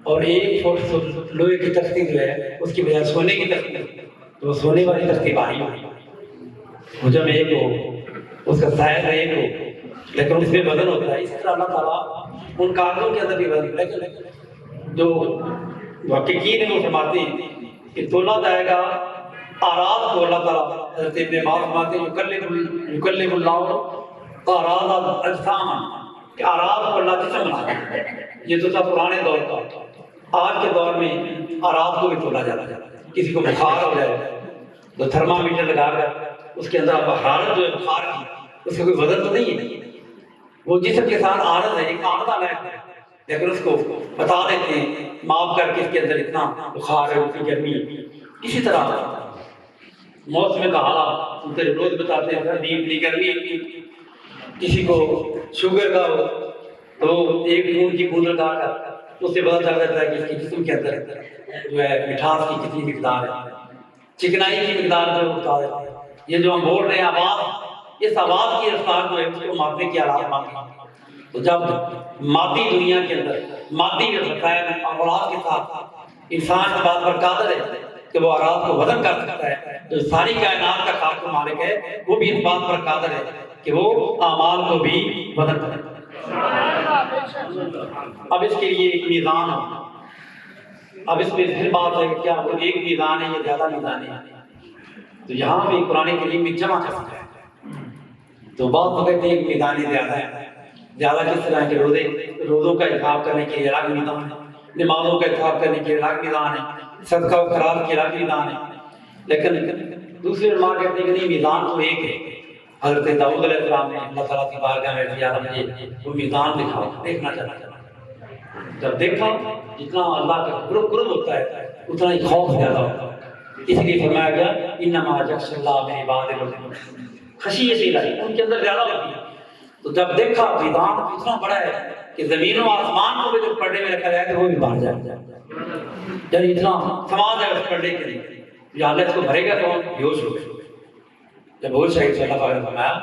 اور ایک فٹ لوہے کی تختی جو ہے اس کی بجائے سونے کی تختی تو وہ سونے والی تختی بھاری ہوگی، حجم ایک ہو، اس کا سائز ایک ہو، لیکن اس میں وزن ہوتا ہے۔ اس طرح اللہ تعالیٰ ان کاغذوں کے اندر بھی وزن، لیکن جو محققین ہیں وہ فرماتے ہیں کہ تولا جائے گا اعراض کو۔ اللہ تعالیٰ حضرت ابن عباس فرماتے ہیں یکلف اللہ اعراض اجساما کہ اعراض کو اللہ جسم بنا دے۔ یہ تو تھا پرانے دور کا، آج کے دور میں اعراض کو بھی تولا جاتا ہے۔ کسی کو بخار ہو جائے تو تھرما میٹر لگا کر اس کے اندر حرارت جو ہے بخار کی، اس کا کوئی وزن تو نہیں ہے، وہ جسم کے ساتھ عارض ہے، ایک عارض آنا ہے، لیکن اس کو بتا دیتے ہیں ماپ کر کے اس کے اندر اتنا بخار ہے، اتنی گرمی ہے۔ اسی طرح موسم کا حالات ان سے روز بتاتے ہیں، سردی اتنی گرمی اتنی، کسی کو شوگر کا ہو تو ایک خون کی بوند لگا کر اس سے پتہ چل جاتا ہے کہ اس کے جسم کے اندر جو ہے مٹھاس کی کتنی مقدار ہے، چکنائی کی مقدار جو بتا دیتے ہیں۔ یہ جو ہم بول رہے ہیں آواز، اس آواز کی رفتار جو ہے اس کو ماپنے کی آلات مانگیں۔ تو جب مادی دنیا کے اندر مادی رسائل اور اولاد کے ساتھ انسان اس بات پر قادر ہے کہ وہ اعراض کو وزن کر سکتا ہے، جو ساری کائنات کا خالق و مالک ہے وہ بھی اس بات پر قادر ہے کہ وہ اعمال کو بھی وزن کرے۔ اب اس کے لیے ایک میزان ہے، اب اس میں پھر بات ہے کہ کیا وہ ایک میزان ہے یا زیادہ میزان ہے؟ تو یہاں بھی قرآن کریم میں جمع کر سکتا ہے، تو بعض لوگ کہتے ہیں ایک میزان زیادہ ہے۔ زیادہ کس طرح کے روزوں کا انتخاب کرنے کے لیے الگ میزان ہے، نمازوں کا انتخاب کرنے کے لیے الگ میزان ہے، صدقہ و خیرات کے الگ میزان ہے، لیکن دوسرے علماء کہتے ہیں کہ نہیں، میزان تو ایک ہے۔ حضرت داؤد علیہ السلام نے اللہ تعالیٰ کی بارگاہ میں کیا مجھے وہ میزان دکھاؤ، دیکھنا چاہتا تھا۔ جب دیکھا جتنا اللہ کا قرب ہوتا ہے اتنا ہی خوف زیادہ ہوتا ہے، اس لیے فرمایا گیا انما یخشی اللہ من عبادہ المؤمنین، خشیت الہی ان کے اندر زیادہ ہوتی ہے۔ تو جب دیکھا میدان اتنا بڑا ہے کہ زمین و آسمان کو بھی جو پردے میں رکھا جائے کہ وہ بھی باہر جائے، یعنی اتنا سماج ہے اس پردے کے لیے، یہ حالت کو بھرے گا تو بیہوش ہو گئے۔ جب ہوش آئی تو اللہ پاک نے فرمایا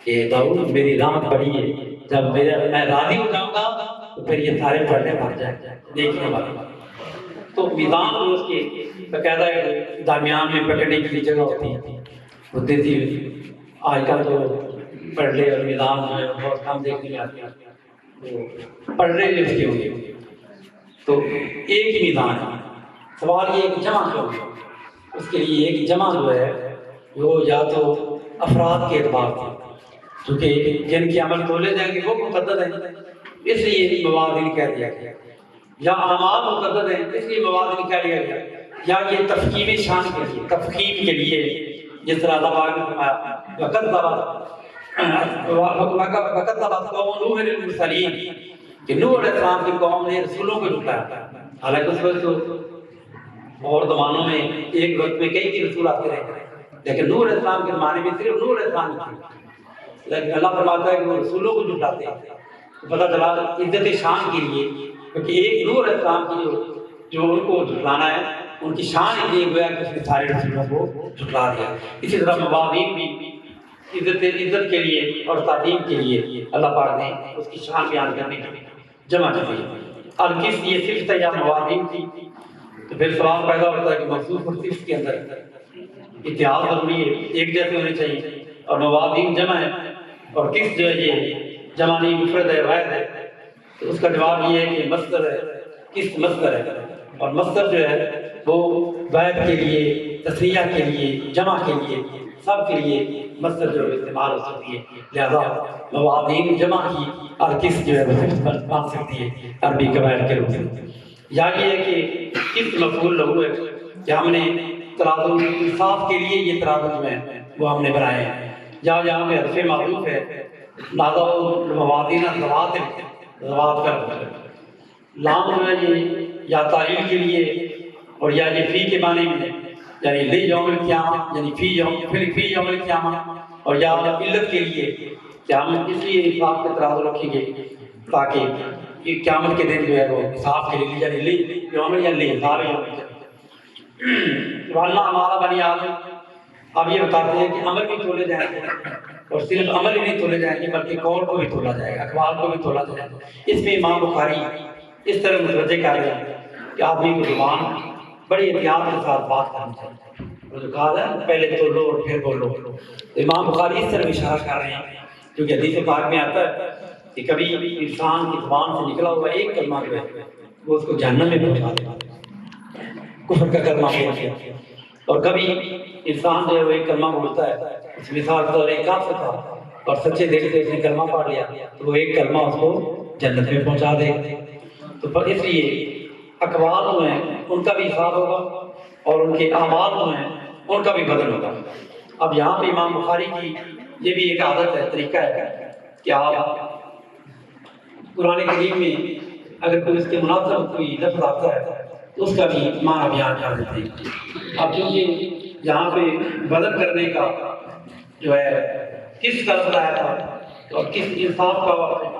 کہ داؤد میری رحمت بڑی ہے، جب میں راضی ہو جاؤں گا تو پھر یہ سارے پردے بھر جائیں دیکھنے والے۔ تو میدان جو اس کے باقاعدہ درمیان میں پکڑنے کی جگہ ہوتی ہے، وہ دیتی ہوئی آج کل تو پردے اور میدان جو ہے بہت کم دیکھنے میں آتی ہے، پردے اس کے ہوئے تو ایک ہی میدان ہے۔ سوال یہ ہے کہ جمع کیوں ہے؟ اس کے لیے ایک جمع جو ہے وہ یا تو افراد کے اعتبار سے، چونکہ جن کے عمل تولے جائیں گے وہ مقدر ہیں اس لیے موازن کہہ دیا گیا، یا اعمال مقدر ہیں اس لیے موازن کہہ دیا گیا، یا یہ تفخیم شان کے لیے، تفخیم کے لیے، جس طرح اللہ پاک نے فرمایا وقت ضبط قوم نوح للمرسلین، کہ نوح علیہ السلام کی قوم نے رسولوں کو جھٹلایا، حالانکہ اس وقت تو اور زمانوں میں ایک وقت میں کئی رسول آتے رہے، لیکن نوح علیہ السلام کے زمانے میں صرف نوح علیہ السلام تھے، لیکن اللہ فرماتا ہے کہ وہ رسولوں کو جھٹلاتے ہیں۔ پتہ چلا عزت شان کے لیے، کیونکہ ایک نوح علیہ السلام کی جو ان کو جھٹلانا ہے، ان کی شان اتنی ہوا کہ اس نے سارے رسولوں کو جھٹلا دیا۔ اسی طرح موالین بھی عزت کے لیے اور تعظیم کے لیے اللہ پاک نے اس کی شان بیان کرنے کے لیے جمع کر دی۔ القسط یہ صفت ہے یا موالین کی، تو پھر سوال پیدا ہوتا ہے کہ موصوف اور صفت کے اندر اتحاد ضروری ہے، ایک جیسے ہونے چاہیے، اور موالین جمع ہے اور قسط جو ہے یہ جمع نہیں مفرد ہے واحد ہے، تو اس کا جواب یہ ہے کہ مصدر ہے، قسط مصدر ہے، اور مصدر جو ہے وہ واحد کے لیے، تسنیہ کے لیے، جمع کے لیے، سب کے لیے مصدر جو استعمال ہو سکتی ہے، لہذا موالین جمع کی اور قسط جو ہے وہ صفت بن سکتی ہے عربی قواعد کے روپ میں۔ یا یہ ہے کہ قسط مفعول لہو ہے کہ ہم نے ترازو انصاف کے لیے یہ ترازو جو ہے وہ ہم نے بنائے ہیں، یا یہاں پہ حرف معروف ہے لہذا موازین ضوابط کا لام جو ہے یہ یا تعلیل کے لیے اور یا یہ فی کے معنی میں، یعنی لی یوم القیامہ، یعنی فی یوم القیامہ، اور یا علت کے لیے کہ ہم اس لیے انصاف کے ترازو رکھیں گے تاکہ یہ قیامت کے دن جو ہے وہ انصاف کے لیے، یعنی لی یوم یا لی سارے واللہ ہمارا بنی آدم۔ اب یہ بتاتے ہیں کہ عمل بھی تولے جائیں گے، اور صرف عمل ہی نہیں تولے جائیں گے بلکہ قول کو بھی تولا جائے گا، اقوال کو بھی تولا جائے گا۔ اس میں امام بخاری اس طرح متوجہ کر رہے ہیں کہ آدمی کو زبان بڑی احتیاط کے ساتھ بات کرنی چاہیے، وہ جو کہا ہے پہلے تولو اور پھر بولو، تو امام بخاری اس طرح اشارہ کر رہے ہیں کیونکہ حدیث پاک میں آتا ہے کہ کبھی انسان کی زبان سے نکلا ہوا ایک کلمہ جو ہے وہ اس کو جہنم میں پہنچا دے، کفر کا کلمہ بول دیا، اور کبھی انسان جو ہے وہ ایک کلمہ بولتا ہے، اس مثال طور ایک کافر تھا اور سچے دل سے اس نے کلمہ پڑھ لیا تو وہ ایک کلمہ اس کو جنت میں پہنچا دے۔ تو اس لیے اقوال جو ہیں ان کا بھی حساب ہوگا اور ان کے اعمال جو ہیں ان کا بھی بدل ہوگا۔ اب یہاں پہ امام بخاری کی یہ بھی ایک عادت ہے، طریقہ ہے کہ آپ قرآن کریم میں اگر کوئی اس کے مناسب کوئی لفظ آتا ہے تو اس کا بھی معنی بیان کر دیتے ہیں۔ اب کیونکہ یہاں پہ بدل کرنے کا جو ہے کس کا لفظ آیا تھا اور کس انصاف کا،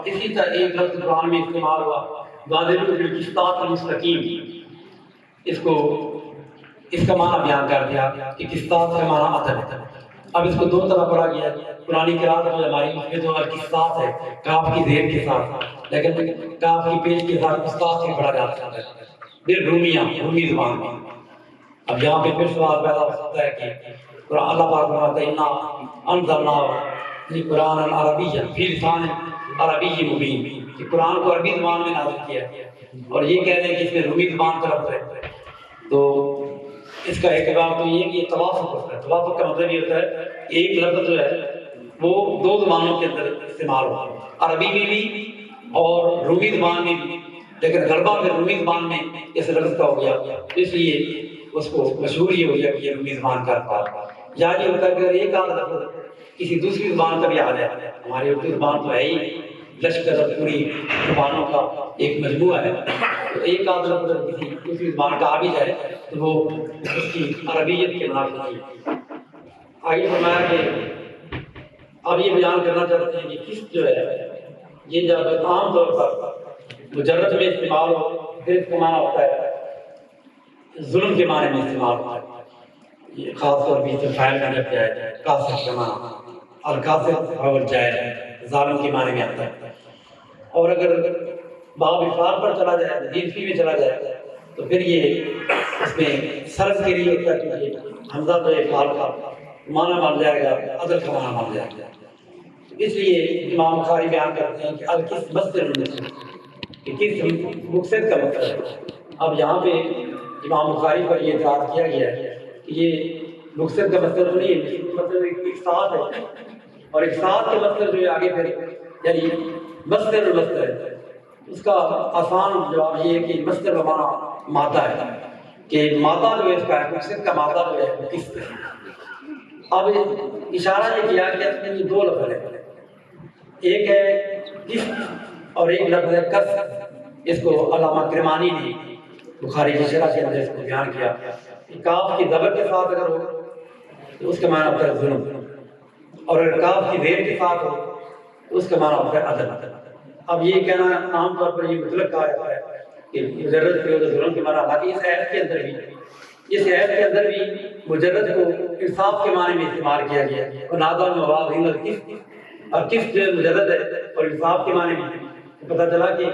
اسی طرح ایک لفظ قرآن میں استعمال ہوا غادر بالقسطاس المستقیم، اس کا معنی بیان کر دیا کہ قسطاس کا معنی عدل ہے۔ اب اس کو دو طرح پڑھا گیا، قرآن قرآن جو ہماری اس میں جو القسطاس ہے کاف کی زیر کے ساتھ، لیکن کاف کی پیش کے ساتھ قسطاس بھی پڑھا جاتا ہے پھر رومی زبان میں۔ اب یہاں پہ پھر سوال پیدا ہو سکتا ہے کہ قرآن اللہ پاک فرماتا ہے انا انزلناہ قرآن عربیًا فی لسان عربی مبین، کہ قرآن کو عربی زبان میں نازل کیا ہے، اور یہ کہہ رہے ہیں کہ اس میں رومی زبان کا لفظ ہے، تو اس کا ایک جواب تو یہ ہے کہ یہ توافق ہوتا ہے۔ توافق کا مطلب یہ ہوتا ہے کہ ایک لفظ جو ہے وہ دو زبانوں کے اندر استعمال ہوتا ہے، عربی میں بھی اور رومی زبان میں بھی، لیکن غلبہ پھر رومی زبان میں اس لفظ کا ہو گیا، اس لیے اس کو مشہور یہ ہو گیا کہ یہ رومی زبان کا الفاظ۔ یا یہ ہوتا ہے کہ ایک آدھ لفظ کسی دوسری زبان کا بھی آ جائے، ہماری اردو زبان تو ہے ہی لشکر اور پوری زبانوں کا ایک مجموعہ ہے، تو ایک آدھ لفظ کسی دوسری زبان کا آ بھی جائے تو وہ اس کی عربیت کے منافع نہیں ہے۔ آگے فرمایا کہ اب یہ بیان کرنا چاہتے ہیں کہ کس جو ہے یہ جب عام طور پر مجرد میں استعمال ہو پھر اس کا معنی ہوتا ہے ظلم کے معنی میں استعمال ہوتا ہے، یہ خاص طور پہ فائل کا جب جائے قاصد کا معنی القاصد اور جائے ظالم کے معنی میں آتا ہے، اور اگر باب افعال پر چلا جائے مضیفی میں چلا جائے تو پھر یہ اس میں صرف کے لیے ہوتا ہے کہ حمزہ تو افعال کا معنی بن جائے گا، عدل کا معنی بن جائے گا، اس لیے امام بخاری بیان کرتے ہیں کہ الکس مصدر کہ کس مقصد کا مطلب ہے۔ اب یہاں پہ امام بخاری پر یہ اعتراض کیا گیا ہے کہ یہ مقصد کا مطلب تو نہیں ہے، مطلب ایک ساتھ ہے، اور ایک ساتھ کا مطلب جو ہے آگے پھر یعنی مصدر المصدر ہے، اس کا آسان جواب یہ ہے کہ مصدر بمانا مادہ ہے، کہ مادہ جو ہے اس کا ہے، مقصد کا مادہ جو ہے وہ کس ہے۔ اب اشارہ یہ کیا کہ اس میں یہ دو لفظ ہے، ایک ہے کس اور ایک لفظ ہے کس، اس کو علامہ کرمانی نے بخاری کی شرح کے اندر اس کو بیان کیا کہ کاف کی زبر کے ساتھ اگر ہو تو اس کا معنی ہوتا ہے ظلم، اور اگر کاف کی زیر کے ساتھ ہو تو اس کا معنی ہوتا ہے عدل۔ اب یہ کہنا عام طور پر یہ مطلق کہا جاتا ہے کہ مجرد کے ظلم کے معنی، حالانکہ اس آیت کے اندر بھی مجرد کو انصاف کے معنی میں استعمال کیا گیا ہے، اور نادر موازین القسط، اور قسط جو مجرد ہے اور انصاف کے معنی میں پتہ چلا کہ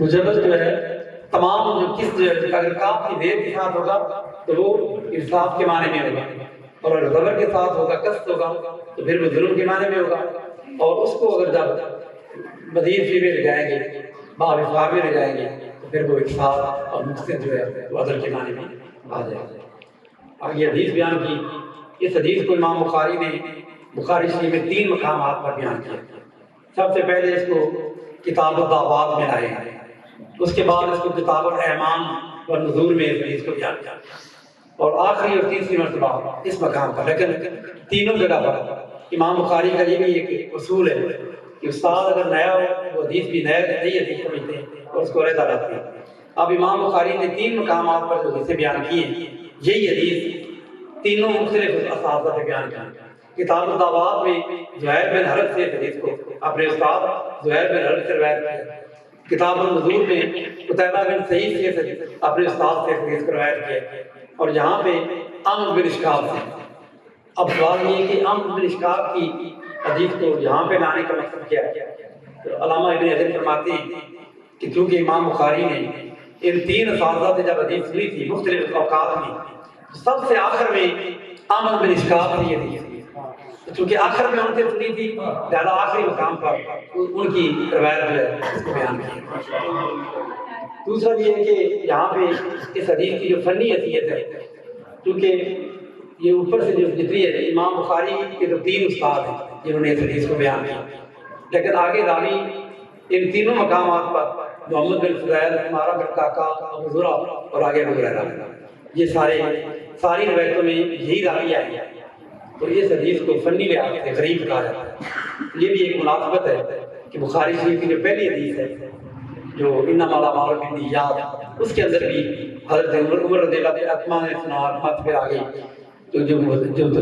مجرد جو ہے تمام جو قسط جو ہے اگر کاف کی زیر کے ساتھ ہوگا تو وہ انصاف کے معنی میں ہوگا، اور اگر زبر کے ساتھ ہوگا قسط ہوگا تو پھر وہ ظلم کے معنی میں ہوگا، اور اس کو اگر جب مزید فیمے لے جائیں گے، باب فاہمے لے جائیں گے تو پھر وہ انصاف اور مقصد جو ہے وہ عدل کے معنی میں آ جائے گا۔ آگے حدیث بیان کی، اس حدیث کو امام بخاری نے بخاری شریف میں 3 مقامات پر بیان کیا۔ سب سے پہلے اس کو کتاب الدعوات میں لائے ہیں، اس کے بعد اس کو کتاب الایمان والنذور میں اس حدیث کو بیان کیا، اور آخری اور تیسری مرتبہ اس مقام پر، لیکن تینوں جگہ پر امام بخاری کا یہ بھی ایک اصول ہے کہ استاد اگر نیا ہو وہ حدیث بھی نئی حدیث سمجھتے ہیں اور اس کو علیحدہ رکھتے ہیں۔ اب امام بخاری نے 3 مقامات پر جو حدیثیں بیان کی ہیں، یہی حدیث تینوں مختلف اساتذہ سے بیان کی۔ کتاب الدعوات میں زہیر بن حرب سے حدیث کو اپنے استاد زہیر بن حرب سے روایت کیا، کتاب النذور میں قتیبہ بن سعید سے اپنے استاد سے حدیث کو روایت کیا، اور یہاں پہ عمرو بن اشکاب سے۔ اب سوال یہ ہے کہ عمرو بن اشکاب کی حدیث کو یہاں پہ لانے کا مقصد کیا ہے؟ تو علامہ ابن حجر فرماتے ہیں کہ کیونکہ امام بخاری نے ان 3 اساتذہ سے جب حدیث سنی تھی مختلف اوقات میں، سب سے آخر میں عمرو بن اشکاب سے یہ حدیث، چونکہ آخر میں ان سے سنی تھی زیادہ آخری مقام پر ان کی روایت جو ہے اس کو بیان کی۔ دوسرا یہ ہے کہ یہاں پہ اس حدیث کی جو فنی حیثیت ہے، کیونکہ یہ اوپر سے جو جتنی ہے امام بخاری کے جو 3 استاد ہیں جنہوں نے اس حدیث کو بیان کیا، لیکن آگے راوی ان تینوں مقامات پر محمد بن فضیل، ہمارا بن کاکا، ابو زرع اور آگے ابو ہریرہ، یہ ساری روایتوں میں یہی راوی آئی ہے، تو اس حدیث کو فنی لحاظ سے غریب کہا جاتا ہے۔ یہ بھی ایک مناسبت ہے کہ بخاری شریف کی جو پہلی حدیث ہے جو انما الاعمال بالنیات، اس کے اندر بھی حضرت عمر رضی اللہ عنہ اتمام اسناد مت پہ آگئی، تو جو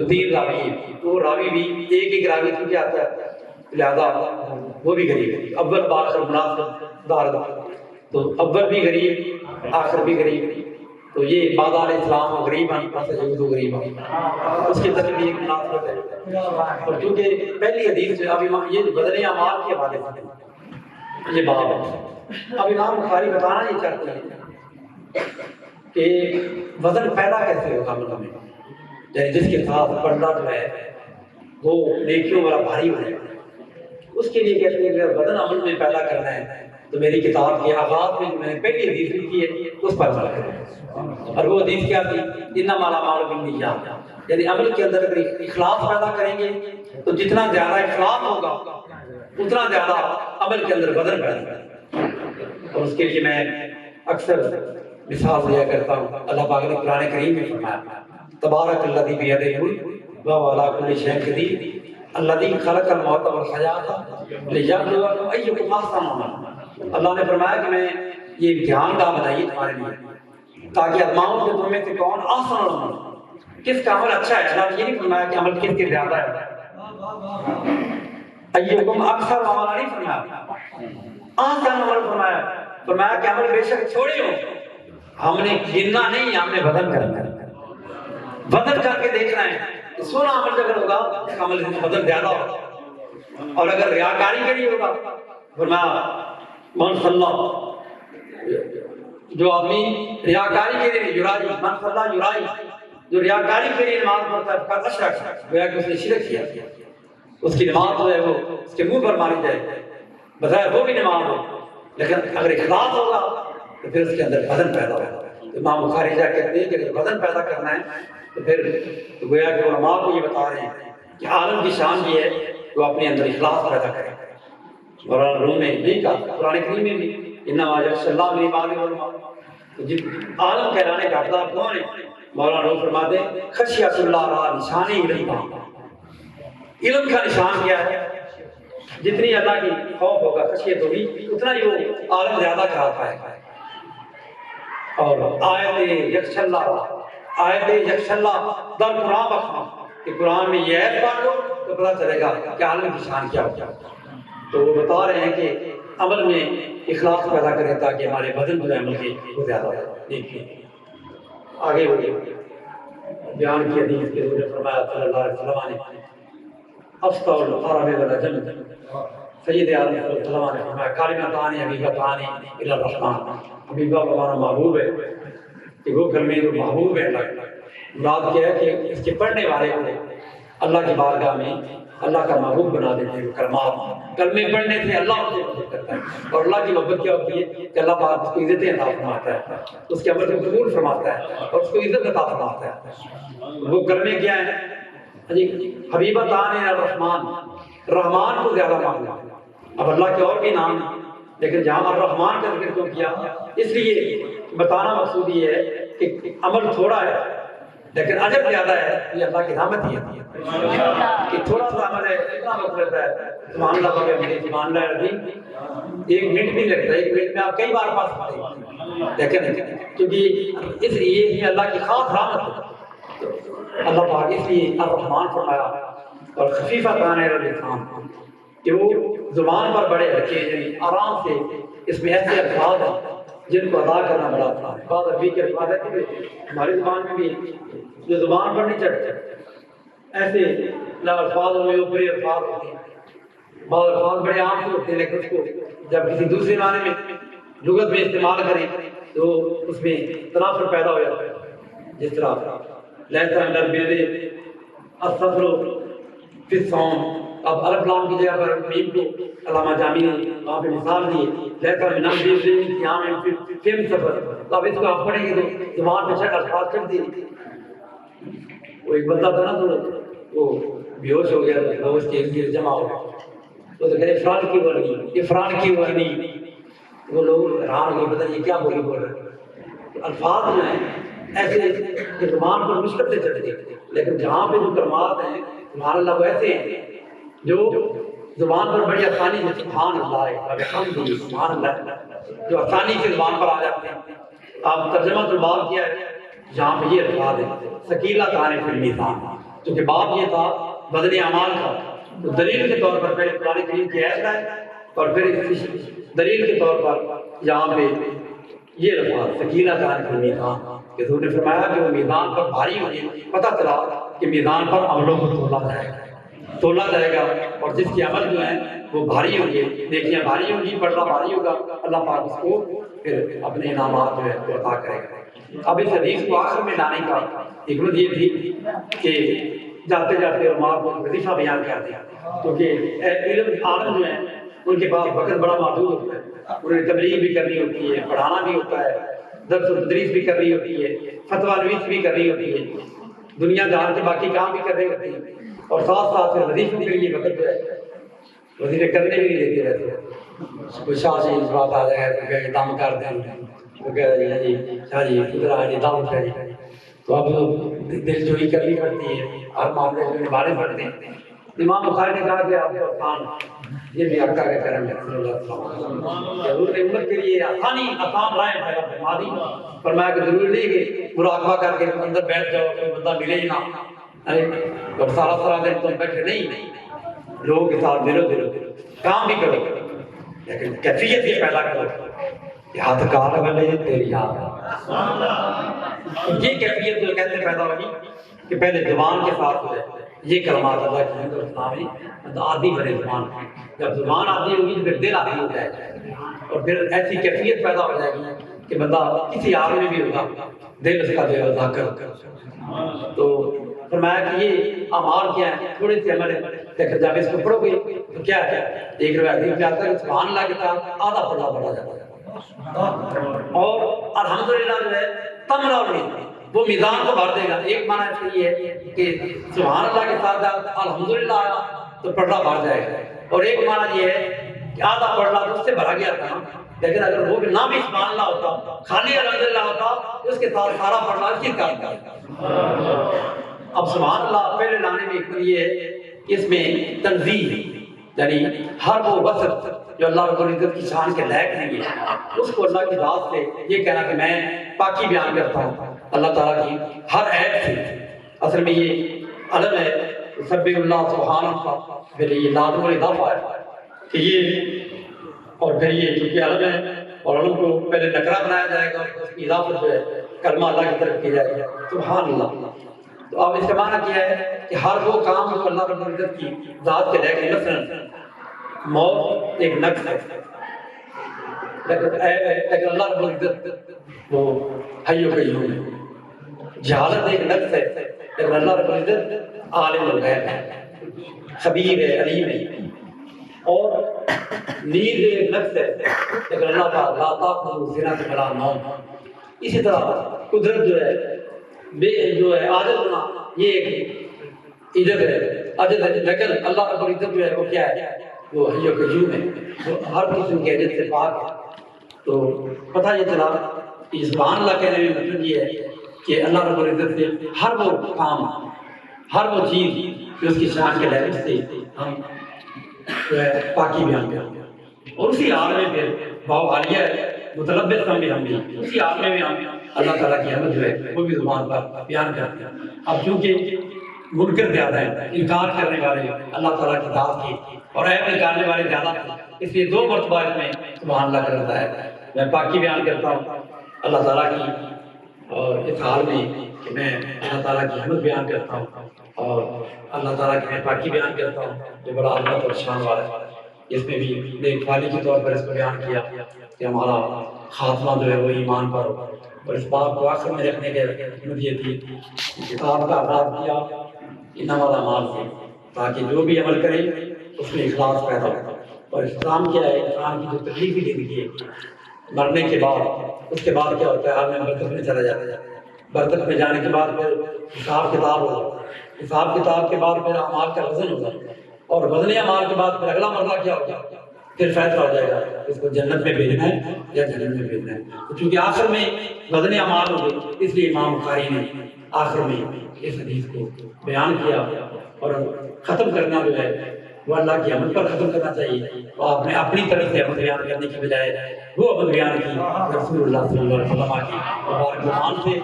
3 راوی ہیں وہ راوی بھی ایک راوی کیا آتا ہے، لہذا وہ بھی غریب ہے، اول باخر مناسب دار، تو اول بھی غریب آخر بھی غریب، تو یہ بعد علیہ السلام و غریباً فسجدوا غریباً، اس کی طرف بھی ایک مناسبت ہے۔ اور چونکہ پہلی حدیث جو اب یہ بدن اعمال کے حوالے سے یہ باب ہے، اب امام بخاری بتانا یہ چاہتے ہیں کہ وزن پیدا کیسے ہوگا عمل میں، یعنی جس کے ساتھ بندہ جو ہے وہ نیکیوں والا بھاری ہو جائے، اس کے لیے کہتے ہیں کہ اگر بدن عمل میں پیدا کرنا ہے تو میری کتاب کے آغاز میں جو میں نے پہلی حدیث لکھی ہے اس پر عمل کریں، اور وہ حدیث کیا تھی؟ انما الاعمال بالنیات، یعنی عمل کے اندر اگر اخلاص پیدا کریں گے تو جتنا زیادہ اخلاص ہوگا اتنا زیادہ عمل کے اندر وزن پیدا ہوگا۔ اور اس کے لیے میں اکثر مثال دیا کرتا ہوں، اللہ پاک نے قرآن کریم میں فرمایا تبارک الذی بیدہ الملک وہو علی کل شیء قدیر الذی خلق الموت والحیات لیبلوکم ایکم احسن عملا۔ اللہ نے فرمایا کہ میں یہ امتحان کا بنائی تمہارے لیے تاکہ آزماؤں کہ تم میں سے کون احسن عمل، کس کا عمل اچھا ہے۔ اللہ نے یہ نہیں فرمایا کہ عمل کس کے زیادہ ہے، ایکم اکثر عمل نہیں فرمایا، احسن عمل فرمایا، فرمایا کہ عمل بے شک چھوڑے ہو، ہم نے گننا نہیں، ہم نے وزن کرنا ہے، وزن کر کے دیکھنا ہے، سونا عمل اگر ہوگا اس کا عمل وزن زیادہ ہوگا، اور اگر ریاکاری کے لیے ہوگا فرمایا من صلی، جو آدمی ریاکاری کے لیے یرائی، من صلی یرائی، جو ریاکاری کے لیے نماز پڑھتا ہے فقط اشرک، گویا کہ اس نے شرک کیا، اس کی نماز جو ہے وہ اس کے منہ پر ماری جائے، بظاہر وہ بھی نماز ہو، لیکن اگر اخلاص ہوگا تو پھر اس کے اندر وزن پیدا ہوگا۔ امام بخاری جا کہتے ہیں کہ اگر وزن پیدا کرنا ہے تو پھر گویا کہ علماء کو یہ بتا رہے ہیں کہ عالم کی شان یہ ہے کہ وہ اپنے اندر اخلاص پیدا کرے، مولانا روم نے نہیں کہا، قرآن کریم میں بھی انما یخشی اللہ من عبادہ العلماء، عالم کہلانے کا حقدار کون ہے؟ مولانا روم فرماتے ہیں خشیۃ اللہ را نشان علم کا، علم کا نشان کیا ہے؟ جتنی اللہ کی خوف ہوگا، خشیت ہوگی، اتنا ہی وہ عالم زیادہ کرا پائے گا۔ اور آیت یکشلہ در قرآن بخواں کہ قرآن میں یہ آیت پڑھ لو تو پتہ چلے گا کہ عالم کی شان کیا ہوگا۔ تو وہ بتا رہے ہیں کہ عمل میں اخلاص پیدا کریں تاکہ ہمارے بدن جو عمل کے وہ زیادہ دیکھیں۔ آگے وہ بیان کی حدیث کے حضور نے فرمایا صلی اللہ علیہ وسلم نے افضل العرب والعجم، سید عالم صلی اللہ علیہ وسلم نے فرمایا کلمتان حبیبتان الی الرحمن، حبیبہ ہمارا محبوب ہے کہ وہ کلمے جو محبوب ہے اللہ، مراد کیا ہے کہ اس کے پڑھنے والے کو اللہ کی بارگاہ میں اللہ کا محبوب بنا دیتے ہیں۔ کلمات کلمے پڑھنے سے اللہ اس سے محبت کرتا ہے، اور اللہ کی محبت کیا ہوتی ہے کہ اللہ پاک اس کو عزتیں عطا فرماتا ہے، اس کے عمل کو قبول فرماتا ہے اور اس کو عزت عطا فرماتا ہے۔ وہ کلمے کیا ہیں؟ حبیبتان الرحمن، رحمان کو زیادہ مانگنا۔ اب اللہ کے اور بھی نام ہیں لیکن جہاں الرحمن کا ذکر کیوں کیا؟ اس لیے بتانا مقصود یہ ہے کہ عمل تھوڑا ہے لیکن اجر زیادہ ہے، یہ اللہ کی رحمت ہی ہے کہ تھوڑا سا عمل ہے اتنا وقت لیتا ہے۔ سبحان اللہ پڑھیں، سبحان اللہ العظیم، 1 منٹ بھی لگتا ہے، 1 منٹ میں آپ کئی بار پڑھ سکتے ہیں، لیکن کیونکہ اس لیے یہ اللہ کی خاص رحمت ہے۔ اللہ پاک اس لیے الرحمن فرمایا اور خفیفتان علی اللسان کہ وہ زبان پر بڑے ہلکے ہیں، یعنی آرام سے اس میں ایسے الفاظ ہیں جن کو ادا کرنا بڑا آسان ہے۔ بعض عربی کے الفاظ ہیں کہ ہماری زبان میں بھی جو زبان پر نہیں چڑھتے ایسے الفاظ میں اوپری الفاظ ہوتے ہیں، بعض الفاظ بڑے عام سے ہوتے ہیں لیکن اس کو جب کسی دوسرے معنی میں لغت میں استعمال کریں تو اس میں تنافر پیدا ہو جاتا ہے۔ جس طرح لیسا من البر السفر فی الصوم، اب الف لام کی جگہ پر میم کو علامہ جامی نے وہاں پہ مثال دی، لیسا من البر صیام فی السفر، تو اب اس کو آپ پڑھیں گے تو زبان پہ چڑھ الفاظ چڑھ دی۔ وہ ایک بندہ تھا نا تو وہ بیہوش ہو گیا، لوگ اس کے ارد جمع ہو گئے، وہ تو کہتے فران کی بول رہی، یہ فران کی بول رہی، وہ لوگ حیران ہو گئے، پتہ یہ کیا بولی بول رہے ہیں۔ الفاظ جو ہیں ایسے کہ زبان پر مشکل سے چڑھتے ہیں، لیکن جہاں پہ جو کلمات ہیں سبحان اللہ وہ ایسے ہیں جو زبان پر بڑی آسانی سے سبحان اللہ ہے، سبحان اللہ جو آسانی سے زبان پر آ جاتے ہیں۔ آپ ترجمہ جو باب کیا ہے جہاں پہ یہ الفاظ ہیں ثقیلتان فی المیزان، کیونکہ باب یہ تھا وزن اعمال کا، تو دلیل کے طور پر پہلے قرآن کریم کی آیت ہے اور پھر دلیل کے طور پر یہاں پہ یہ الفاظ ثقیلتان فی المیزان کہ حضور نے فرمایا کہ وہ میدان پر بھاری ہوگی، پتہ چلا کہ میدان پر عملوں کو تولا جائے گا اور جس کے عمل جو ہیں وہ بھاری ہوں گے، نیکیاں بھاری ہوں گی، پردہ بھاری ہوگا، اللہ پاک اس کو پھر اپنے انعامات جو ہے وہ عطا کرے گا۔ اب اس حدیث کو آخر میں لانے کا حکمت یہ تھی کہ جاتے جاتے علماء کو وظیفہ بیان کر دیا، کیونکہ علم عالم جو ہیں ان کے پاس وقت بڑا محدود ہوتا ہے، انہیں تبلیغ بھی کرنی ہوتی ہے، پڑھانا بھی ہوتا ہے، درس و تدریس بھی کرنی ہوتی ہے، فتویٰ نویس بھی کرنی ہوتی ہے، دنیا جہان کے باقی کام بھی کرنے ہوتے ہیں، اور ساتھ ساتھ پھر وظیفے کے لیے وقت جو ہے وظیفے کرنے بھی نہیں دیتے رہتے۔ کوئی شاہ جی بات آ جائے تو کہ دم کر دیں، وہ کہہ رہے ہیں جی شاہ جی ادھر آئے دم کریں، تو اب دل جوئی کرنی پڑتی ہے، ہر معاملے میں نبھانے پڑتے ہیں۔ امام بخاری نے کہا کہ آپ کو آسان یہ بھی آقا کا کرم ہے صلی اللہ علیہ وسلم، حضور نے امت کے لیے آسان رائے فرما دی، فرمایا کہ ضروری نہیں کہ مراقبہ کر کے اندر بیٹھ جاؤ کوئی بندہ ملے ہی نہ، اور سارا دن تم بیٹھے نہیں، لوگوں کے ساتھ دلو کام بھی کرو، لیکن کیفیت یہ پیدا کرو یاد کار والے تیری یاد، یہ کیفیت جو کیسے پیدا ہوگی کہ پہلے زبان کے ساتھ ہو جائے یہ کلمات اللہ کی حمد و ثنا میں عادی بنے زبان، جب زبان عادی ہوگی تو پھر دل عادی ہو جائے گا اور پھر ایسی کیفیت پیدا ہو جائے گی کہ بندہ کسی حال میں بھی ہوگا دل اس کا جو ہے ذاکر۔ تو فرمایا کہ یہ اعمال کیا ہیں، تھوڑے سے عمل ہیں، لیکن جب اس کو پڑھو گے تو کیا ہے، ایک روایت میں آتا ہے کہ سبحان اللہ کے ساتھ آدھا پڑھا پڑا جاتا ہے، اور الحمدللہ جو ہے تملا وہ میزان کو بھر دے گا۔ ایک معنی اس یہ ہے کہ سبحان اللہ کے ساتھ الحمدللہ آیا تو پردہ بھر جائے گا، اور ایک معنی یہ ہے کہ آدھا پڑھنا تو اس سے بھرا گیا تھا، لیکن اگر وہ نہ بھی سبحان اللہ ہوتا خالی الحمدللہ ہوتا تو اس کے ساتھ سارا پڑھنا اس کی کام کا۔ اب سبحان اللہ پہلے لانے میں ایک یہ ہے کہ اس میں تنزیہ یعنی ہر وہ وصف جو اللہ رب العزت کی شان کے لائق نہیں ہے، اس کو اللہ کی ذات سے یہ کہنا کہ میں پاکی بیان کرتا ہوں اللہ تعالیٰ کی ہر عیب سے، اصل میں یہ علم ہے سبح اللہ سبحان اللہ، پھر یہ لازم الاضافہ ہے کہ یہ، اور پھر یہ چونکہ علم ہے اور علم کو پہلے نکرہ بنایا جائے گا، اس کی اضافت جو ہے کلمہ اللہ کی طرف کی جائے گا سبحان اللہ۔ تو اب اس کا معنی کیا ہے کہ ہر وہ کام جو اللہ رب العزت کی ذات کے لائق، مثلا موت ایک نقص ہے، لیکن اللہ رب العزت وہ حی و قیوم ہے۔ جہالت ایک نقص ہے، لیکن اللہ رب العزت عالم الغیب ہے، خبیر ہے، علیم ہے۔ اور نیند ایک نقص ہے، لیکن اللہ کا لا تأخذہ سنۃ ولا نوم۔ اسی طرح قدرت جو ہے، جو ہے عاجز ہونا، یہ ایک عجز ہے، عجز ہے، لیکن اللہ رب العزت جو ہے وہ کیا ہے؟ وہ حی و قیوم ہے، وہ ہر قسم کے عجز سے پاک ہے۔ تو پتہ یہ چلا کہ سبحان اللہ کہنے میں مطلب یہ ہے کہ اللہ رب العزت سے ہر وہ کام، ہر وہ چیز جو اس کی شان کے لائق سے ہم جو ہے پاکی بیان کرتے ہیں، اور اسی حال میں پھر باو عالیہ متلبس ہم بھی اسی حال میں بھی ہم اللہ تعالیٰ کی حمد جو ہے وہ بھی زبان پر بیان کرتے ہیں۔ اب چونکہ منکر زیادہ ہے، انکار کرنے والے اللہ تعالیٰ کی ذات کی اور عیب نکالنے والے زیادہ ہیں، اس لیے دو مرتبہ اس میں سبحان اللہ کرتا ہے۔ میں پاکی بیان کرتا ہوں اللہ تعالیٰ کی، اور اس حال میں کہ میں اللہ تعالیٰ کی حمد بیان کرتا ہوں اور اللہ تعالیٰ کی میں پاکی بیان کرتا ہوں جو بڑا عظمت اور شان والا ہے۔ اس میں بھی ایک خالی کے طور پر اس کو بیان کیا کہ ہمارا خاتمہ جو ہے وہ ایمان پر ہو، اور اس بات کو آخر میں رکھنے کے حکمت یہ تھی کتاب کا آغاز کیا انما الاعمال سے، تاکہ جو بھی عمل کرے اس میں اخلاص پیدا ہو۔ اور اسلام کیا ہے؟ انسان کی جو تکلیفی زندگی ہے، مرنے کے بعد اس کے بعد کیا ہوتا ہے؟ عالم برزخ میں چلا جاتا ہے، برزخ میں جانے کے بعد پھر حساب کتاب ہوگا، حساب کتاب کے بعد پھر اعمال کا وزن ہوگا، اور وزن اعمال کے بعد پھر اگلا مرحلہ کیا ہوگا؟ پھر فیصلہ ہو جائے گا اس کو جنت میں بھیجنا ہے یا جہنم میں بھیجنا ہے۔ تو چونکہ آخر میں وزن اعمال ہوگی، اس لیے امام بخاری نے آخر میں اس حدیث کو بیان کیا، اور ختم کرنا جو ہے وہ اللہ کی عمل پر ختم کرنا چاہیے، اور آپ نے اپنی طرف سے عمل بیان کرنے کی بجائے وہ عمل بیان کی رسول اللہ صلی اللہ علیہ وسلم کی مبارک زبان سے،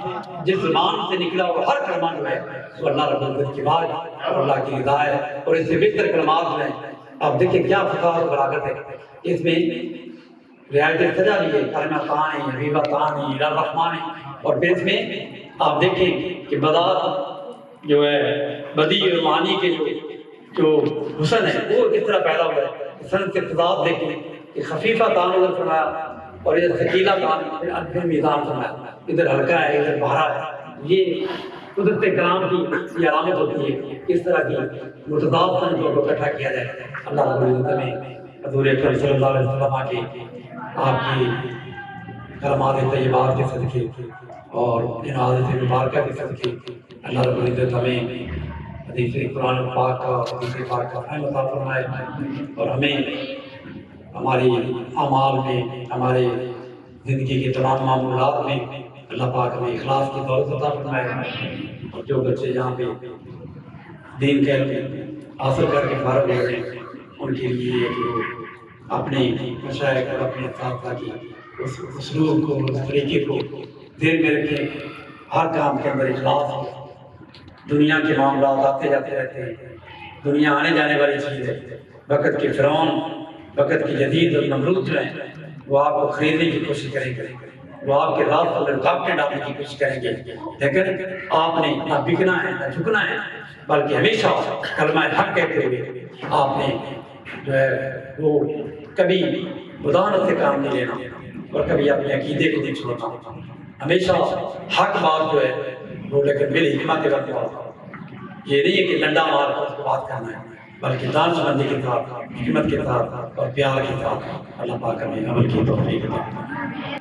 جس زبان سے نکلا وہ ہر کلمہ جو ہے وہ اللہ رب العزت کی بات اور اللہ کی رضا ہے، اور اس سے بہتر کلمات جو ہیں آپ دیکھیں کیا فصاحت اور بلاغت ہے اس میں، رعایت سجا لی ہے، کلمہ طانی، حبیبہ طانی، الرحمن، اور پھر اس میں آپ دیکھیں کہ بداعت جو ہے بدیع اور معنی کے جو حسن ہے وہ کس طرح پیدا ہوا ہے۔ سند کے تضاد دیکھیں کہ خفیفہ تان ادھر فرمایا اور ادھر ثقیلہ تان، ادھر میزان فرمایا، ادھر ہلکا ہے ادھر بھارا ہے۔ یہ قدرت کلام کی یہ علامت ہوتی ہے اس طرح کی متضاد سندوں کو اکٹھا کیا جائے۔ اللہ رب العزت نے حضور اکرم صلی اللہ علیہ وسلم کے آپ کی کلمات طیبات کے صدقے اور ان حادث مبارکہ کے صدقے اللہ رب العزت ہمیں حدیث قرآن پاک کا، حدیث پاک کا فہم عطا فرمائے، اور ہمیں ہماری اعمال میں، ہمارے زندگی کے تمام معاملات میں اللہ پاک ہمیں اخلاص کی دولت عطا فرمائے، اور جو بچے یہاں پہ دین کے علم حاصل کر کے فارغ ہو رہے ہیں ان کے لیے یہ کہ وہ اپنے مشائخ اور اپنے اساتذہ کی اس اسلوب کو، اس طریقے کو ذہن میں رکھیں، ہر کام کے اندر اخلاص ہو۔ دنیا کے معاملات آتے جاتے رہتے ہیں، دنیا آنے جانے والی چیز ہے، وقت کے فرعون، وقت کی یزید اور نمرود جو ہیں وہ آپ کو خریدنے کی کوشش کریں گے، وہ آپ کے راستے میں رکاوٹیں ڈالنے کی کوشش کریں گے، لیکن آپ نے نہ بکنا ہے نہ جھکنا ہے، بلکہ ہمیشہ کلمہ حق کہتے ہوئے آپ نے جو ہے وہ کبھی بدانت سے کام نہیں لینا، اور کبھی اپنے عقیدے کو نہیں چھوڑنا، ہمیشہ حق بات جو ہے وہ لیکن میری حکمت کے وقت یہ نہیں ہے کہ ڈنڈا مار کر اس کو بات کرنا ہے، بلکہ دانش مندی کے ساتھ، حکمت کے ساتھ اور پیار کے ساتھ اللہ پاک ہمیں عمل کی توفیق عطا فرمائے۔